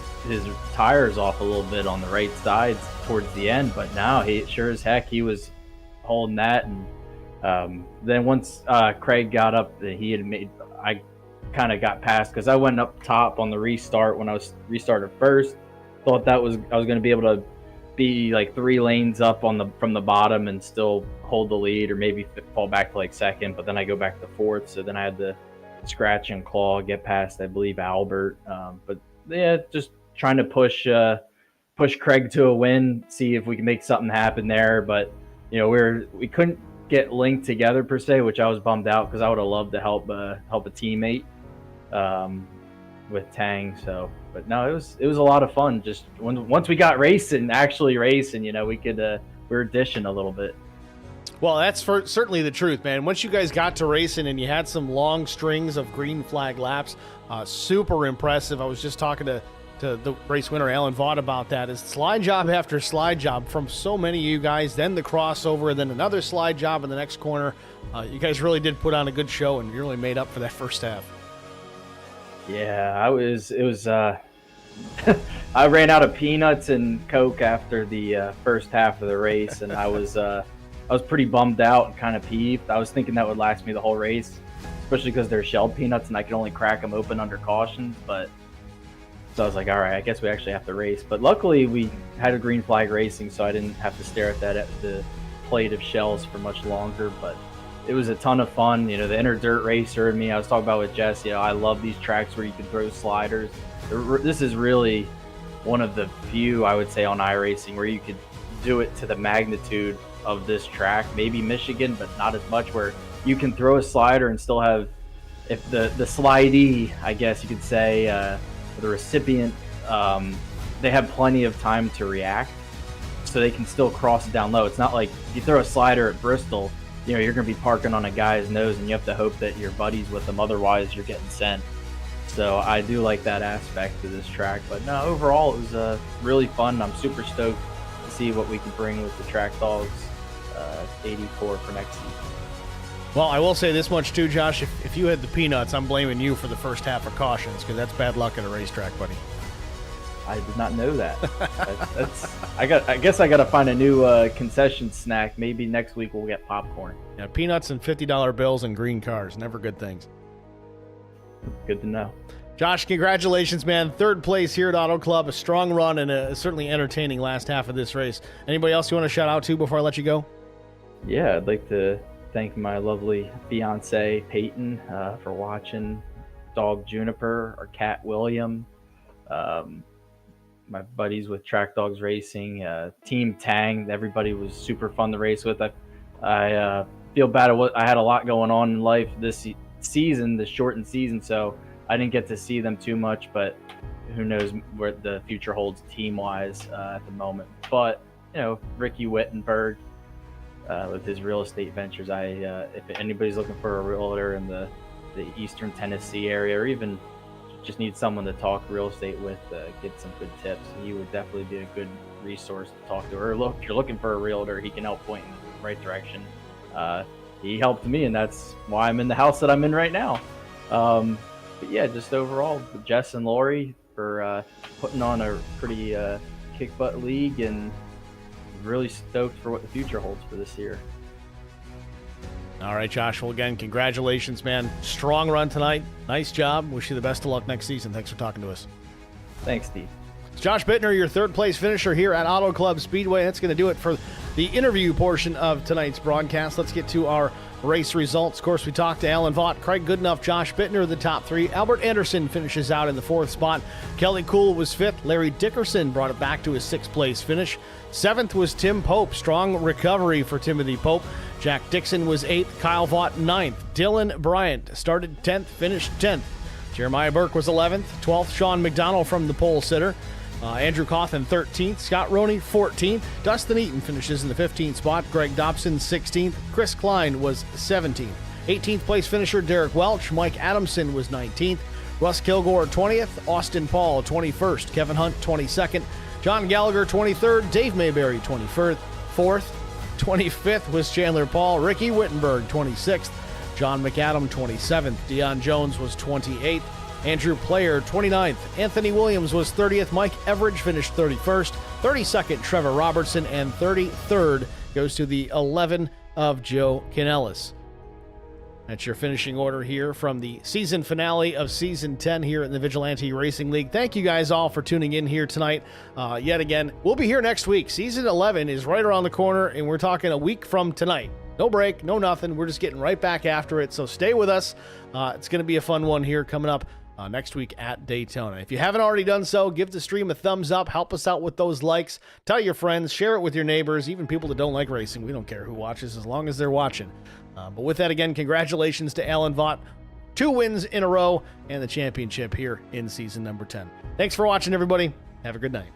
S14: tires off a little bit on the right sides towards the end, but now he sure as heck he was holding that. And then once Craig got up, I kind of got past because I went up top on the restart when I was restarted first. Thought I was going to be able to be like 3 lanes up from the bottom and still hold the lead, or maybe fall back to like second, but then I go back to fourth, so then I had to scratch and claw, get past, I believe, Albert. But yeah, just trying to push Craig to a win, see if we can make something happen there. But we couldn't get linked together per se, which I was bummed out because I would have loved to help a teammate with Tang. So, but no, it was a lot of fun. Just once we got actually racing, we were dishing a little bit.
S2: Well, that's certainly the truth, man. Once you guys got to racing and you had some long strings of green flag laps, super impressive. I was just talking to the race winner, Alan Vaught, about that. Is slide job after slide job from so many of you guys, then the crossover, then another slide job in the next corner. You guys really did put on a good show, and you really made up for that first half.
S14: Yeah, I ran out of peanuts and Coke after the first half of the race, and I was pretty bummed out and kind of peeved. I was thinking that would last me the whole race, especially because they're shelled peanuts and I could only crack them open under cautions. But so I was like, all right, I guess we actually have to race. But luckily we had a green flag racing, so I didn't have to stare at the plate of shells for much longer. But it was a ton of fun. The inner dirt racer in me, I was talking about with Jess, I love these tracks where you can throw sliders. This is really one of the few, I would say, on iRacing where you could do it to the magnitude of this track. Maybe Michigan, but not as much, where you can throw a slider and still have, if the slidee, I guess you could say, the recipient, they have plenty of time to react, so they can still cross it down low. It's not like if you throw a slider at Bristol, you're going to be parking on a guy's nose and you have to hope that your buddy's with them, otherwise you're getting sent. So I do like that aspect to this track. But no, overall it was really fun. I'm super stoked to see what we can bring with the Track Dogs 84 for next season.
S2: Well, I will say this much too, Josh. If you had the peanuts, I'm blaming you for the first half of cautions, because that's bad luck at a racetrack, buddy.
S14: I did not know that. I guess I got to find a new concession snack. Maybe next week we'll get popcorn.
S2: Yeah, peanuts and $50 bills and green cars. Never good things.
S14: Good to know.
S2: Josh, congratulations, man. Third place here at Auto Club. A strong run and a certainly entertaining last half of this race. Anybody else you want to shout out to before I let you go?
S14: Yeah, I'd like to thank my lovely fiance, Peyton, for watching. Dog Juniper, our cat William. My buddies with Track Dogs Racing, Team Tang. Everybody was super fun to race with. I feel bad. I had a lot going on in life this season, this shortened season, so I didn't get to see them too much, but who knows where the future holds team-wise at the moment. But, Ricky Wittenberg with his real estate ventures, if anybody's looking for a realtor in the Eastern Tennessee area, or even just need someone to talk real estate with, get some good tips, he would definitely be a good resource to talk to. Or if you're looking for a realtor, he can help point in the right direction. He helped me, and that's why I'm in the house that I'm in right now. But yeah, just overall, Jess and Lori for putting on a pretty kick-butt league, and really stoked for what the future holds for this year.
S2: All right, Josh. Well, again, congratulations, man. Strong run tonight. Nice job. Wish you the best of luck next season. Thanks for talking to us.
S14: Thanks, Steve.
S2: Josh Bittner, your third-place finisher here at Auto Club Speedway. That's going to do it for the interview portion of tonight's broadcast. Let's get to our race results. Of course, we talked to Alan Vaught, Craig Goodenough, Josh Bittner, the top three. Albert Anderson finishes out in the fourth spot. Kelly Kuhl was fifth. Larry Dickerson brought it back to his sixth-place finish. Seventh was Tim Pope. Strong recovery for Timothy Pope. Jack Dixon was eighth. Kyle Vaught ninth. Dylan Bryant started 10th, finished 10th. Jeremiah Burke was 11th. 12th, Sean McDonald from the pole sitter. Andrew Cawthon 13th, Scott Roney 14th, Dustin Eaton finishes in the 15th spot, Greg Dobson 16th, Chris Klein was 17th. 18th place finisher Derek Welch, Mike Adamson was 19th, Russ Kilgore 20th, Austin Paul 21st, Kevin Hunt 22nd, John Gallagher 23rd, Dave Mayberry 24th, 25th was Chandler Paul, Ricky Wittenberg 26th, John McAdam 27th, Deion Jones was 28th, Andrew Player, 29th. Anthony Williams was 30th. Mike Everidge finished 31st. 32nd, Trevor Robertson. And 33rd goes to the 11 of Joe Canellis. That's your finishing order here from the season finale of Season 10 here in the Vigilante Racing League. Thank you guys all for tuning in here tonight. Yet again, we'll be here next week. Season 11 is right around the corner, and we're talking a week from tonight. No break, no nothing. We're just getting right back after it. So stay with us. It's going to be a fun one here coming up next week at Daytona. If you haven't already done so, give the stream a thumbs up. Help us out with those likes. Tell your friends. Share it with your neighbors, even people that don't like racing. We don't care who watches as long as they're watching. But with that, again, congratulations to Alan Vaught. 2 wins in a row and the championship here in season number 10. Thanks for watching, everybody. Have a good night.